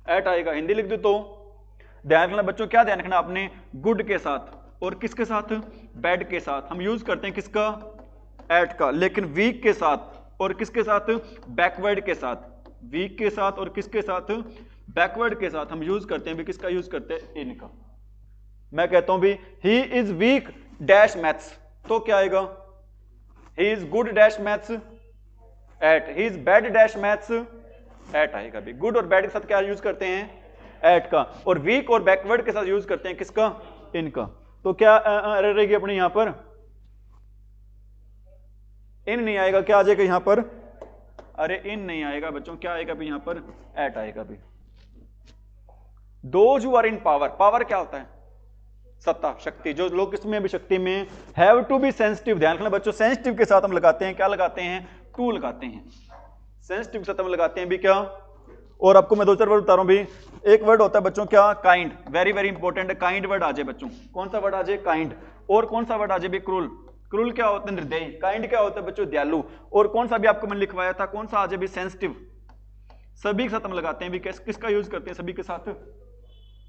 एट आएगा, हिंदी लिख दो तो। ध्यान रखना बच्चों, क्या ध्यान रखना आपने, गुड के साथ और किसके साथ, बैड के साथ हम यूज करते हैं किसका, एट का। लेकिन वीक के साथ और किसके साथ, बैकवर्ड के साथ। वीक के साथ और किसके साथ, बैकवर्ड के साथ हम यूज करते हैं भी किसका यूज करते हैं, इनका। मैं कहता हूं भी he is weak dash maths, तो क्या आएगा, he is good dash maths at, he is bad dash maths at आएगा भी। गुड और बैड के साथ क्या यूज करते हैं, एट का। और वीक और बैकवर्ड के साथ यूज करते हैं किसका, इनका। तो क्या एरर रहेगी अपनी यहां पर, इन नहीं आएगा, क्या आ जाएगा यहां पर, अरे इन नहीं आएगा बच्चों, क्या आएगा भी यहां पर, एट आएगा भी। Those who are in power, power क्या होता है, सत्ता, शक्ति। जो लोग किसमें भी शक्ति में, हैव टू बी सेंसिटिव। ध्यान रखना बच्चों, सेंसिटिव के साथ हम लगाते हैं, क्या लगाते हैं, टू लगाते हैं। सेंसिटिव के साथ हम लगाते हैं भी क्या, और आपको मैं दो चार वर्ड बता रहा हूं भी। एक वर्ड होता है बच्चों क्या, काइंड, वेरी वेरी इंपॉर्टेंट है। काइंड वर्ड आ जाए बच्चों, कौन सा वर्ड आ जाए, काइंड। और कौन सा वर्ड आ जाए भी, क्रूल। क्रूल क्या होता है, निर्दयी। काइंड क्या होता है बच्चों, दयालु। और कौन सा भी आपको मैंने लिखवाया था, कौन सा आ जाए भी, सेंसिटिव। सभी के साथ हम लगाते हैं भी, किसका यूज करते हैं, सभी के साथ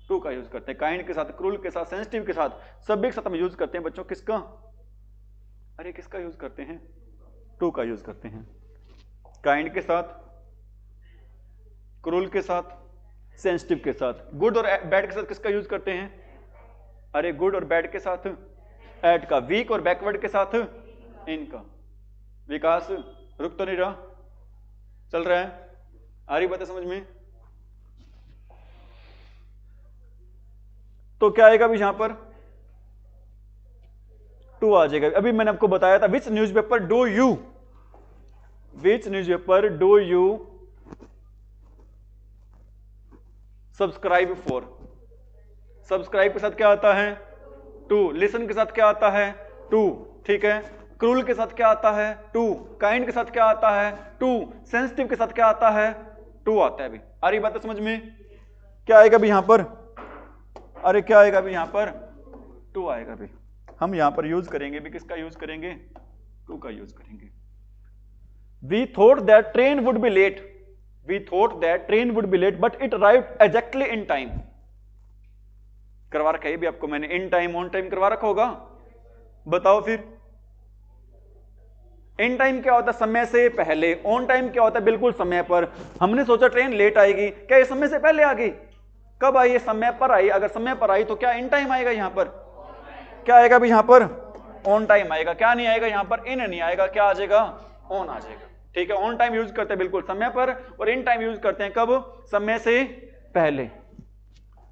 टू का यूज करते हैं। काइंड के साथ, क्रूल के साथ, सेंसिटिव के साथ, सभी के साथ हम यूज करते हैं बच्चों किसका, अरे किसका यूज करते हैं, टू का यूज करते हैं। काइंड के साथ, क्रूल के साथ, सेंसिटिव के साथ। गुड और बैड के साथ किसका यूज करते हैं, अरे गुड और बैड के साथ एट का। वीक और बैकवर्ड के साथ इनका। विकास रुक तो नहीं रहा, चल रहा है, आ रही बात है समझ में। तो क्या आएगा अभी यहां पर, टू आ जाएगा। अभी मैंने आपको बताया था, which newspaper do you, which newspaper do you subscribe for. Subscribe के साथ क्या आता है, टू। लिसन के साथ क्या आता है, टू, ठीक है। क्रूल के साथ क्या आता है, टू। काइंड के साथ क्या आता है, टू। सेंसिटिव के साथ क्या आता है, टू आता है। अभी आ रही बात है समझ में। क्या आएगा अभी यहां पर, अरे क्या आएगा अभी यहां पर, टू आएगा भी। हम यहां पर यूज करेंगे भी किसका यूज करेंगे, टू का यूज करेंगे। We thought that train would be late, we thought that train would be late but it arrived exactly in time. करवा रखा है भी आपको मैंने, इन टाइम ऑन टाइम करवा रखा होगा। बताओ फिर, इन टाइम क्या होता है, समय से पहले। ऑन टाइम क्या होता है, बिल्कुल समय पर। हमने सोचा ट्रेन लेट आएगी, क्या ये समय से पहले आ गई, कब आई, ये समय पर आई। अगर समय पर आई तो क्या इन टाइम आएगा यहां पर, क्या आएगा भी यहां पर, ऑन टाइम आएगा। क्या नहीं आएगा यहां पर, इन नहीं आएगा, क्या आ जाएगा, ऑन आ जाएगा। ठीक है, ऑन टाइम यूज करते हैं बिल्कुल समय पर, और इन टाइम यूज करते हैं कब, समय से पहले।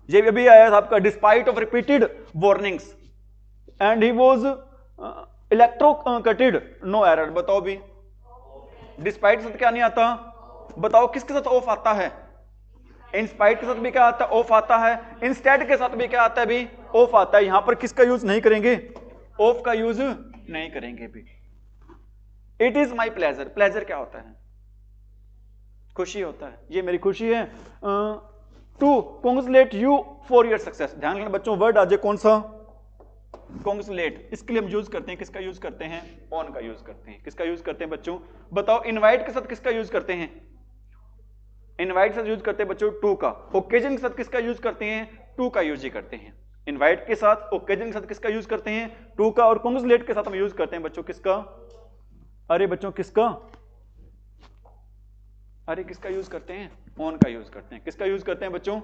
ये अभी आया था आपका, despite of repeated warnings and he was electrocuted no error. बताओ भी, डिस्पाइट के साथ क्या नहीं आता, बताओ किसके साथ ऑफ आता है, इंस्पाइट के साथ भी क्या आता है, ऑफ आता है। इंस्टेड के साथ भी क्या आता है भी, ऑफ आता है। यहां पर किसका यूज नहीं करेंगे, ऑफ का यूज नहीं करेंगे भी। It is my pleasure, pleasure क्या होता है, खुशी होता है, ये मेरी खुशी है। To congratulate you for your success. ध्यान रखना बच्चों, वर्ड आ जाए कौन सा, कॉन्ग्रेचुलेट। इसके लिए हम यूज करते हैं, किसका यूज करते हैं, ऑन का यूज करते हैं। किसका यूज करते हैं बच्चों, बताओ। इनवाइट के साथ किसका यूज करते हैं, इनवाइट के साथ यूज करते हैं बच्चों टू का। ओकेजन के साथ किसका यूज करते हैं, टू का यूज ही करते हैं। इनवाइट के साथ, ओकेजन के साथ किसका यूज करते हैं, टू का। और कॉन्ग्रेचुलेट के साथ हम यूज करते हैं बच्चों किसका, अरे बच्चों किसका, अरे किसका यूज करते हैं, ऑन का यूज करते हैं। किसका यूज करते हैं बच्चों,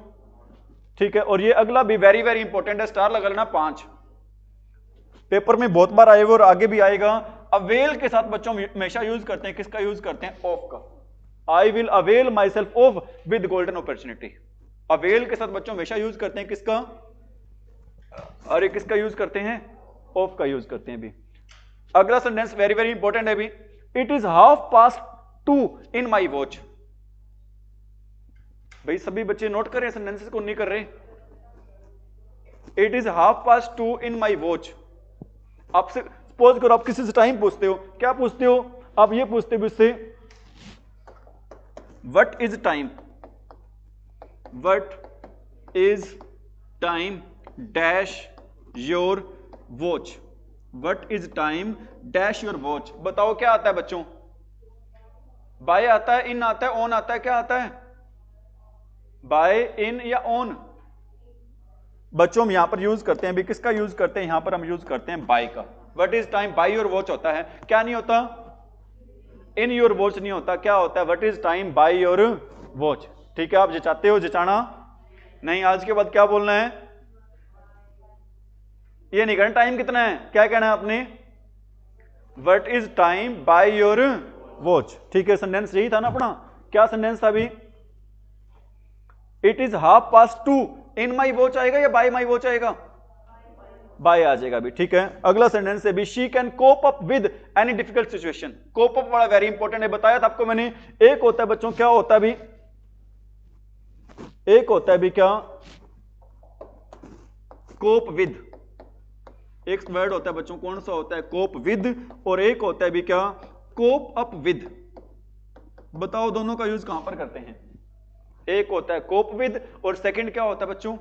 ठीक है। और ये अगला भी वेरी वेरी इंपॉर्टेंट है, स्टार लगा लेना 5। पेपर में बहुत बार आए हुए और आगे भी आएगा। अवेल के साथ बच्चों हमेशा यूज करते हैं किसका यूज करते हैं? ऑफ का। I will avail my self of with golden opportunity. Avail के साथ बच्चों हमेशा यूज करते हैं किसका? अरे किसका यूज करते हैं? ऑफ का यूज करते हैं भी। अगला सेंटेंस वेरी वेरी इंपॉर्टेंट है भी। It is 2:30 in my watch. भाई सभी बच्चे नोट कर रहे हैं, सेंटेंसेस को नहीं कर रहे। It is 2:30 in my watch. आपसे सपोज करो आप किसी से टाइम पूछते हो, क्या पूछते हो? आप ये पूछते हो इससे what is time, what is time dash your watch, what is time dash your watch. बताओ क्या आता है बच्चों? बाय आता है, इन आता है, ऑन आता है, क्या आता है? बाय, इन या ऑन? बच्चों हम यहां पर यूज करते हैं भी, किसका यूज करते हैं? यहां पर हम यूज करते हैं बाय का। What is time by your watch होता है, क्या नहीं होता? इन योर वॉच नहीं होता, क्या होता है? What is time by your watch. ठीक है, आप जचाते हो, जचाना नहीं। आज के बाद क्या बोलना है? ये नहीं कहना टाइम कितना है, क्या कहना है आपने? What is time by your watch. ठीक है, सेंटेंस यही था ना अपना। क्या सेंटेंस था अभी? It is 2:30 in my watch आएगा या बाय माई वॉच आएगा? बाय आ जाएगा भी। ठीक है, अगला सेंटेंस है भी she can cope up with any difficult situation. Cope up वाला वेरी इंपॉर्टेंट है, बताया था आपको मैंने। एक होता है बच्चों, क्या होता है भी? एक होता है भी क्या? Cope with. एक वर्ड होता है बच्चों, कौन सा होता है? Cope with. और एक होता है भी क्या? Cope up with. बताओ दोनों का यूज कहां पर करते हैं? एक होता है कोप विद और सेकंड क्या होता है बच्चों?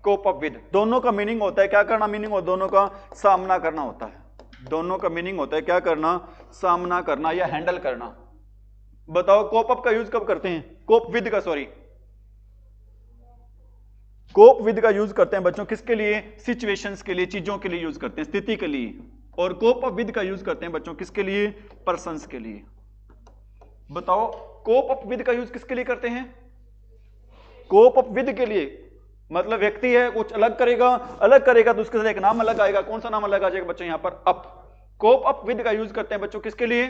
Cope up with. दोनों का मीनिंग होता है क्या करना? मीनिंग और दोनों का सामना करना होता है। दोनों का मीनिंग होता है क्या करना? सामना करना या हैंडल करना। बताओ कोप अप का यूज कब करते हैं? कोप विद का, सॉरी, कोप विद का यूज करते हैं बच्चों किसके लिए? सिचुएशंस के लिए, चीजों के लिए यूज करते हैं, स्थिति के लिए। और कोप अप विद का यूज करते हैं बच्चों किसके लिए? पर्संस के लिए। बताओ कोप अप विद का यूज किसके लिए करते हैं? कोप अप विद के लिए। मतलब व्यक्ति है, कुछ अलग करेगा तो उसके साथ एक नाम अलग आएगा। कौन सा नाम अलग आ जाएगा बच्चों? यहां पर अप। कोप अप विद का यूज करते हैं बच्चों किसके लिए?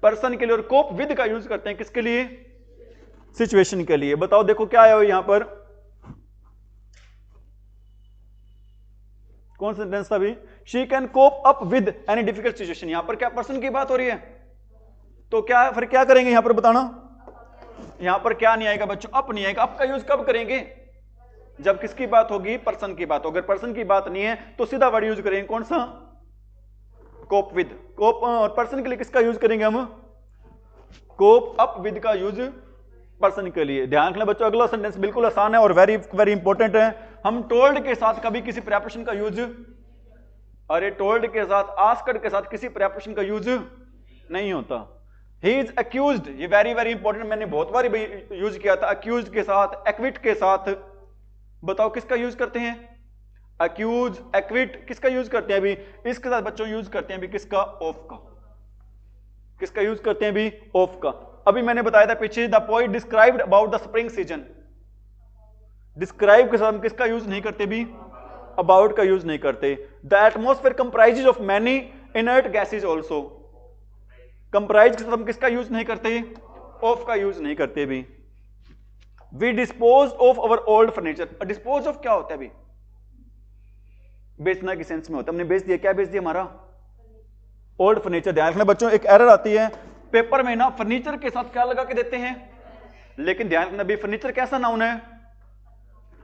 पर्सन के लिए। और कोप विद का यूज करते हैं किसके लिए? सिचुएशन के लिए। बताओ देखो क्या आया हो यहां पर? कौन सा सेंटेंस था अभी? She can cope up with any difficult situation. यहां पर क्या पर्सन की बात हो रही है? तो क्या फिर क्या करेंगे यहां पर बताना? यहां पर क्या नहीं आएगा बच्चों? अप नहीं आएगा। अप का यूज कब करेंगे? जब किसकी बात होगी? पर्सन की बात। अगर पर्सन की बात नहीं है तो सीधा वर्ड यूज करेंगे, कौन सा? Cope with. कोप और पर्सन के लिए किसका यूज करेंगे हम? कोप अप विद का यूज पर्सन के लिए। ध्यान रखना बच्चों, अगला सेंटेंस बिल्कुल आसान है और वेरी वेरी इंपॉर्टेंट है। हम टोल्ड के साथ कभी किसी प्रेपोजिशन का यूज, अरे टोल्ड के साथ, आस्क्ड के साथ किसी प्रेपोजिशन का यूज नहीं होता। ही इज अक्यूज्ड, ये वेरी वेरी इंपॉर्टेंट, मैंने बहुत बार यूज किया था। अक्यूज्ड के साथ, एक्विट के साथ। बताओ किसका यूज करते हैं? अक्यूज, एक्विट किसका यूज करते हैं अभी? इसके साथ बच्चों यूज करते हैं अभी किसका? ऑफ का। किसका यूज करते हैं अभी? ऑफ का। अभी मैंने बताया था पीछे, the poet described about the spring season. Describe के साथ हम किसका यूज नहीं करते भी? अबाउट का यूज नहीं करते। The atmosphere comprises of many inert gases also. Comprise के साथ हम किसका यूज नहीं करते? ऑफ का यूज नहीं करते भी। We dispose of our old furniture. Dispose of क्या होता है अभी? बेचना की सेंस में होता है। हमने बेच दिया, क्या बेच दिया? हमारा ओल्ड फर्नीचर। ध्यान रखना बच्चों, एक एरर आती है पेपर में ना, फर्नीचर के साथ क्या लगा के देते हैं, लेकिन ध्यान रखना भी फर्नीचर कैसा नाउन है?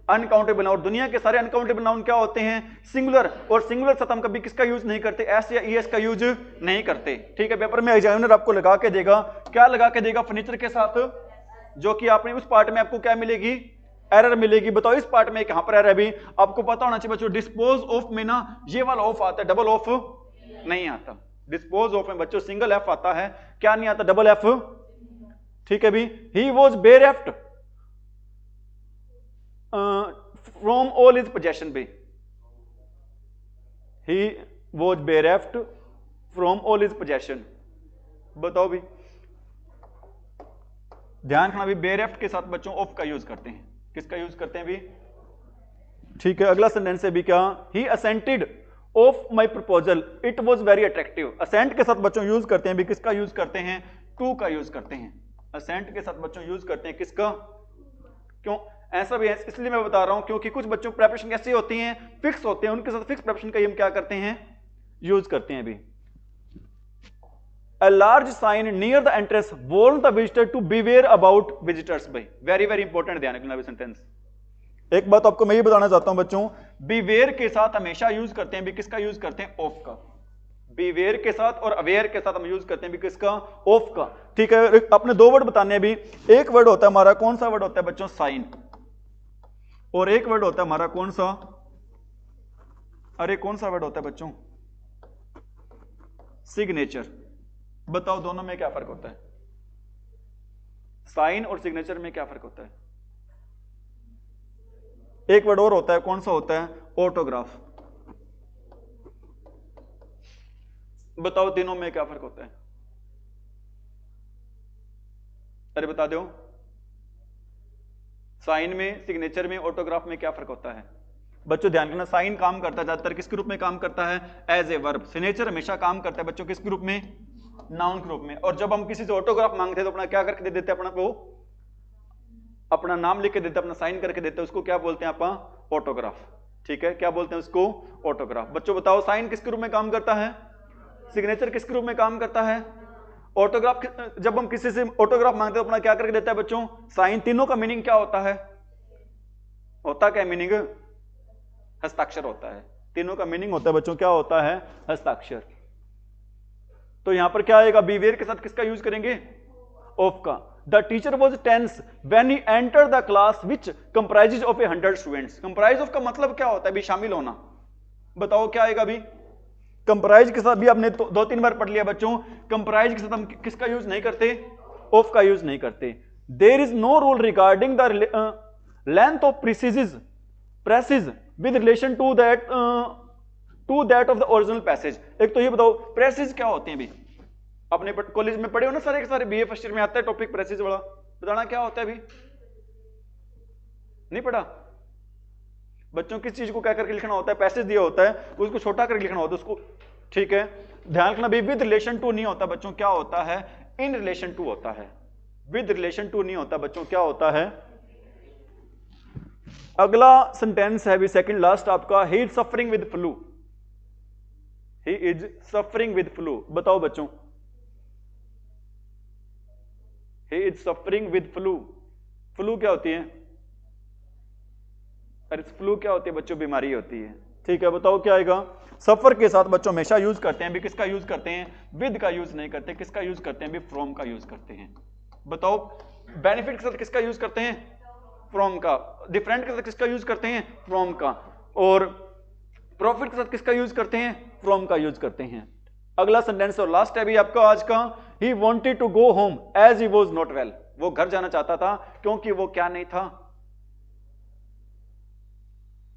अनकाउंटेबल। और दुनिया के सारे अनकाउंटेबल नाउन क्या होते हैं? सिंगुलर। और सिंगुलर साथ हम कभी किसका यूज नहीं करते? एस या ईएस का यूज नहीं करते। ठीक है, पेपर में एग्जामिनर आपको लगा के देगा, क्या लगा के देगा? फर्नीचर के साथ, जो कि आपने उस पार्ट में आपको क्या मिलेगी? एरर मिलेगी। बताओ इस पार्ट में कहां पर एरर है अभी? आपको पता होना चाहिए बच्चों, डिस्पोज ऑफ में ना ये वाला ऑफ आता है, डबल ऑफ नहीं आता। डिस्पोज ऑफ में बच्चों सिंगल एफ आता है, क्या नहीं आता? Double F. ठीक है भी। He was bereft from all his possession भी। He was bereft from all his possession. बताओ भी, ध्यान रखना भी, बेरेफ्ट के साथ बच्चों ऑफ का यूज करते हैं। किसका यूज करते हैं भी? ठीक है, अगला सेंटेंस है भी क्या? He assented of my proposal it was very attractive. Assent के साथ बच्चों यूज करते हैं भी किसका यूज करते हैं, टू का यूज करते हैं। असेंट के साथ बच्चों यूज करते हैं किसका, क्यों ऐसा भी है इसलिए मैं बता रहा हूं क्योंकि कुछ बच्चों प्रेपरेशन कैसी होती हैं, फिक्स होते हैं, उनके साथ फिक्स प्रेपरेशन का हम क्या करते हैं, यूज करते हैं अभी। A large sign near the entrance warns the visitor to beware about visitors। भाई वेरी वेरी इंपॉर्टेंट, ध्यान रखना सेंटेंस। एक बात आपको मैं ये बताना चाहता हूं बच्चों, बीवेयर के साथ हमेशा यूज करते हैं भी किसका यूज करते हैं, ऑफ का। बीवेयर के साथ और अवेयर के साथ हम यूज करते हैं भी किसका, ऑफ का। ठीक है, अपने दो वर्ड बताने हैं अभी। एक वर्ड होता है हमारा, कौन सा वर्ड होता है बच्चों, साइन, और एक वर्ड होता है हमारा कौन सा, अरे कौन सा वर्ड होता है बच्चों, सिग्नेचर। बताओ दोनों में क्या फर्क होता है, साइन और सिग्नेचर में क्या फर्क होता है। एक वर्ड और होता है, कौन सा होता है, ऑटोग्राफ। बताओ तीनों में क्या फर्क होता है, अरे बता दो, साइन में, सिग्नेचर में, ऑटोग्राफ में क्या फर्क होता है। बच्चों ध्यान रखना, साइन काम करता है ज्यादातर किसके रूप में काम करता है, एज ए वर्ब। सिग्नेचर हमेशा काम करता है बच्चों किसके रूप में, नाउन के रूप में। और जब हम किसी से ऑटोग्राफ मांगते हैं तो अपना क्या करके दे देते हैं, अपना को अपना नाम लिख के देते हैं, अपना साइन करके देते हैं, उसको क्या बोलते हैं आप, ऑटोग्राफ। ठीक है, क्या बोलते हैं उसको, ऑटोग्राफ। बच्चों बताओ साइन किसके रूप में काम करता है, सिग्नेचर किसके रूप में काम करता है, ऑटोग्राफ। जब हम किसी से ऑटोग्राफ मांगते हैं तो अपना क्या करके देता है बच्चों, साइन। तीनों का मीनिंग क्या होता है, होता क्या मीनिंग, हस्ताक्षर होता है। तीनों का मीनिंग होता है बच्चों क्या होता है, हस्ताक्षर। तो यहां पर क्या आएगा, बीवेयर के साथ किसका यूज करेंगे, ऑफ का। The teacher was tense when he enter the class which comprises of 100 students. Comprise of का मतलब क्या होता है, भी शामिल होना। बताओ क्या आएगा अभी, कंप्राइज के साथ भी आपने दो तीन बार पढ़ लिया बच्चों, कंप्राइज के साथ हम किसका यूज नहीं करते, ऑफ का यूज नहीं करते। There is no rule regarding the length of precis with relation to that of the original passage. एक तो ये बताओ प्रेसेज क्या होते हैं, भी अपने कॉलेज में पढ़े हो ना सारे के सारे, बीए फर्स्ट ईयर में आता है टॉपिक प्रेसेज वाला, बताना क्या होता है, अभी नहीं पढ़ा बच्चों। किस चीज को क्या करके लिखना होता है, पैसेज दिया होता है उसको छोटा करके लिखना होता है उसको। ठीक है, ध्यान रखना भी, विद रिलेशन टू नहीं होता बच्चों, क्या होता है, इन रिलेशन टू होता है। विद रिलेशन टू नहीं होता बच्चों, क्या होता है। अगला सेंटेंस है भी सेकंड लास्ट आपका, he is suffering with flu. He is suffering with flu. बताओ बच्चों, he is suffering with flu. Flu क्या होती है, अरे फ्लू क्या होती है बच्चों, बीमारी होती है। ठीक है, बताओ क्या आएगा, सफर के साथ बच्चों हमेशा यूज करते हैं भी किसका यूज करते हैं, विद का यूज नहीं करते, किसका यूज करते हैं भी, फ्रॉम का यूज करते हैं। बताओ बेनिफिट के साथ किसका यूज करते हैं, फ्रॉम का। डिफरेंट के साथ किसका यूज करते हैं, फ्रॉम का। और प्रॉफिट के साथ किसका यूज करते हैं, फ्रॉम का यूज करते हैं। अगला सेंटेंस और लास्ट है भी आपका आज का, he wanted to go home as he was not well. वो घर जाना चाहता था क्योंकि वो क्या नहीं था,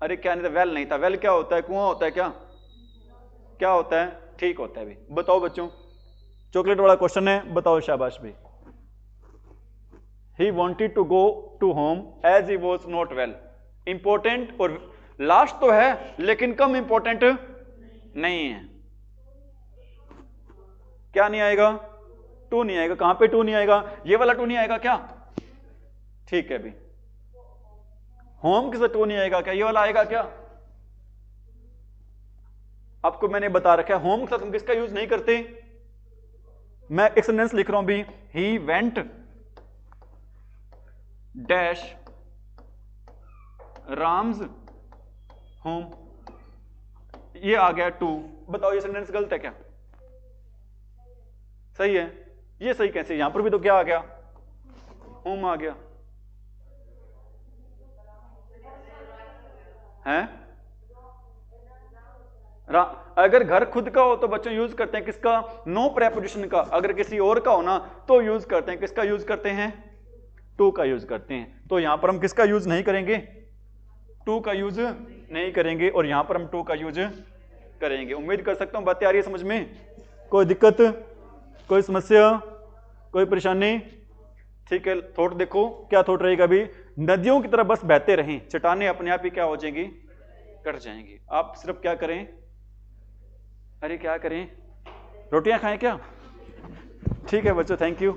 अरे क्या नहीं था, वेल नहीं था। वेल क्या होता है, कुआं होता है क्या, क्या होता है, ठीक होता है भी। बताओ बच्चों, चॉकलेट वाला क्वेश्चन है, बताओ शाबाश भाई। He wanted to go to home as he was not well. Important और लास्ट तो है लेकिन कम इंपॉर्टेंट नहीं है। क्या नहीं आएगा, टू नहीं आएगा। कहां पे टू नहीं आएगा, ये वाला टू नहीं आएगा क्या, ठीक है भी। होम के साथ टू नहीं आएगा क्या, ये वाला आएगा क्या। आपको मैंने बता रखा है होम के साथ हम किसका यूज नहीं करते। मैं एक सेंटेंस लिख रहा हूं भी, he went dash Ram's home, ये आ गया टू। बताओ ये सेंटेंस गलत है क्या, सही है। ये सही कैसे, यहां पर भी तो क्या आ गया, होम आ गया है। अगर घर खुद का हो तो बच्चों यूज करते हैं किसका, नो प्रेपोजिशन का। अगर किसी और का हो ना तो यूज करते हैं किसका, यूज करते हैं टू का यूज करते हैं। तो यहां पर हम किसका यूज नहीं करेंगे, टू का यूज नहीं करेंगे, और यहां पर हम टू का यूज करेंगे। उम्मीद कर सकता हूं बातें आ रही है समझ में, कोई दिक्कत, कोई समस्या, कोई परेशानी। ठीक है, थॉट देखो क्या थॉट रहेगा अभी, नदियों की तरह बस बहते रहें, चट्टानें अपने आप ही क्या हो जाएंगी, कट जाएंगी। आप सिर्फ क्या करें, अरे क्या करें, रोटियां खाएं क्या? ठीक है बच्चों, थैंक यू।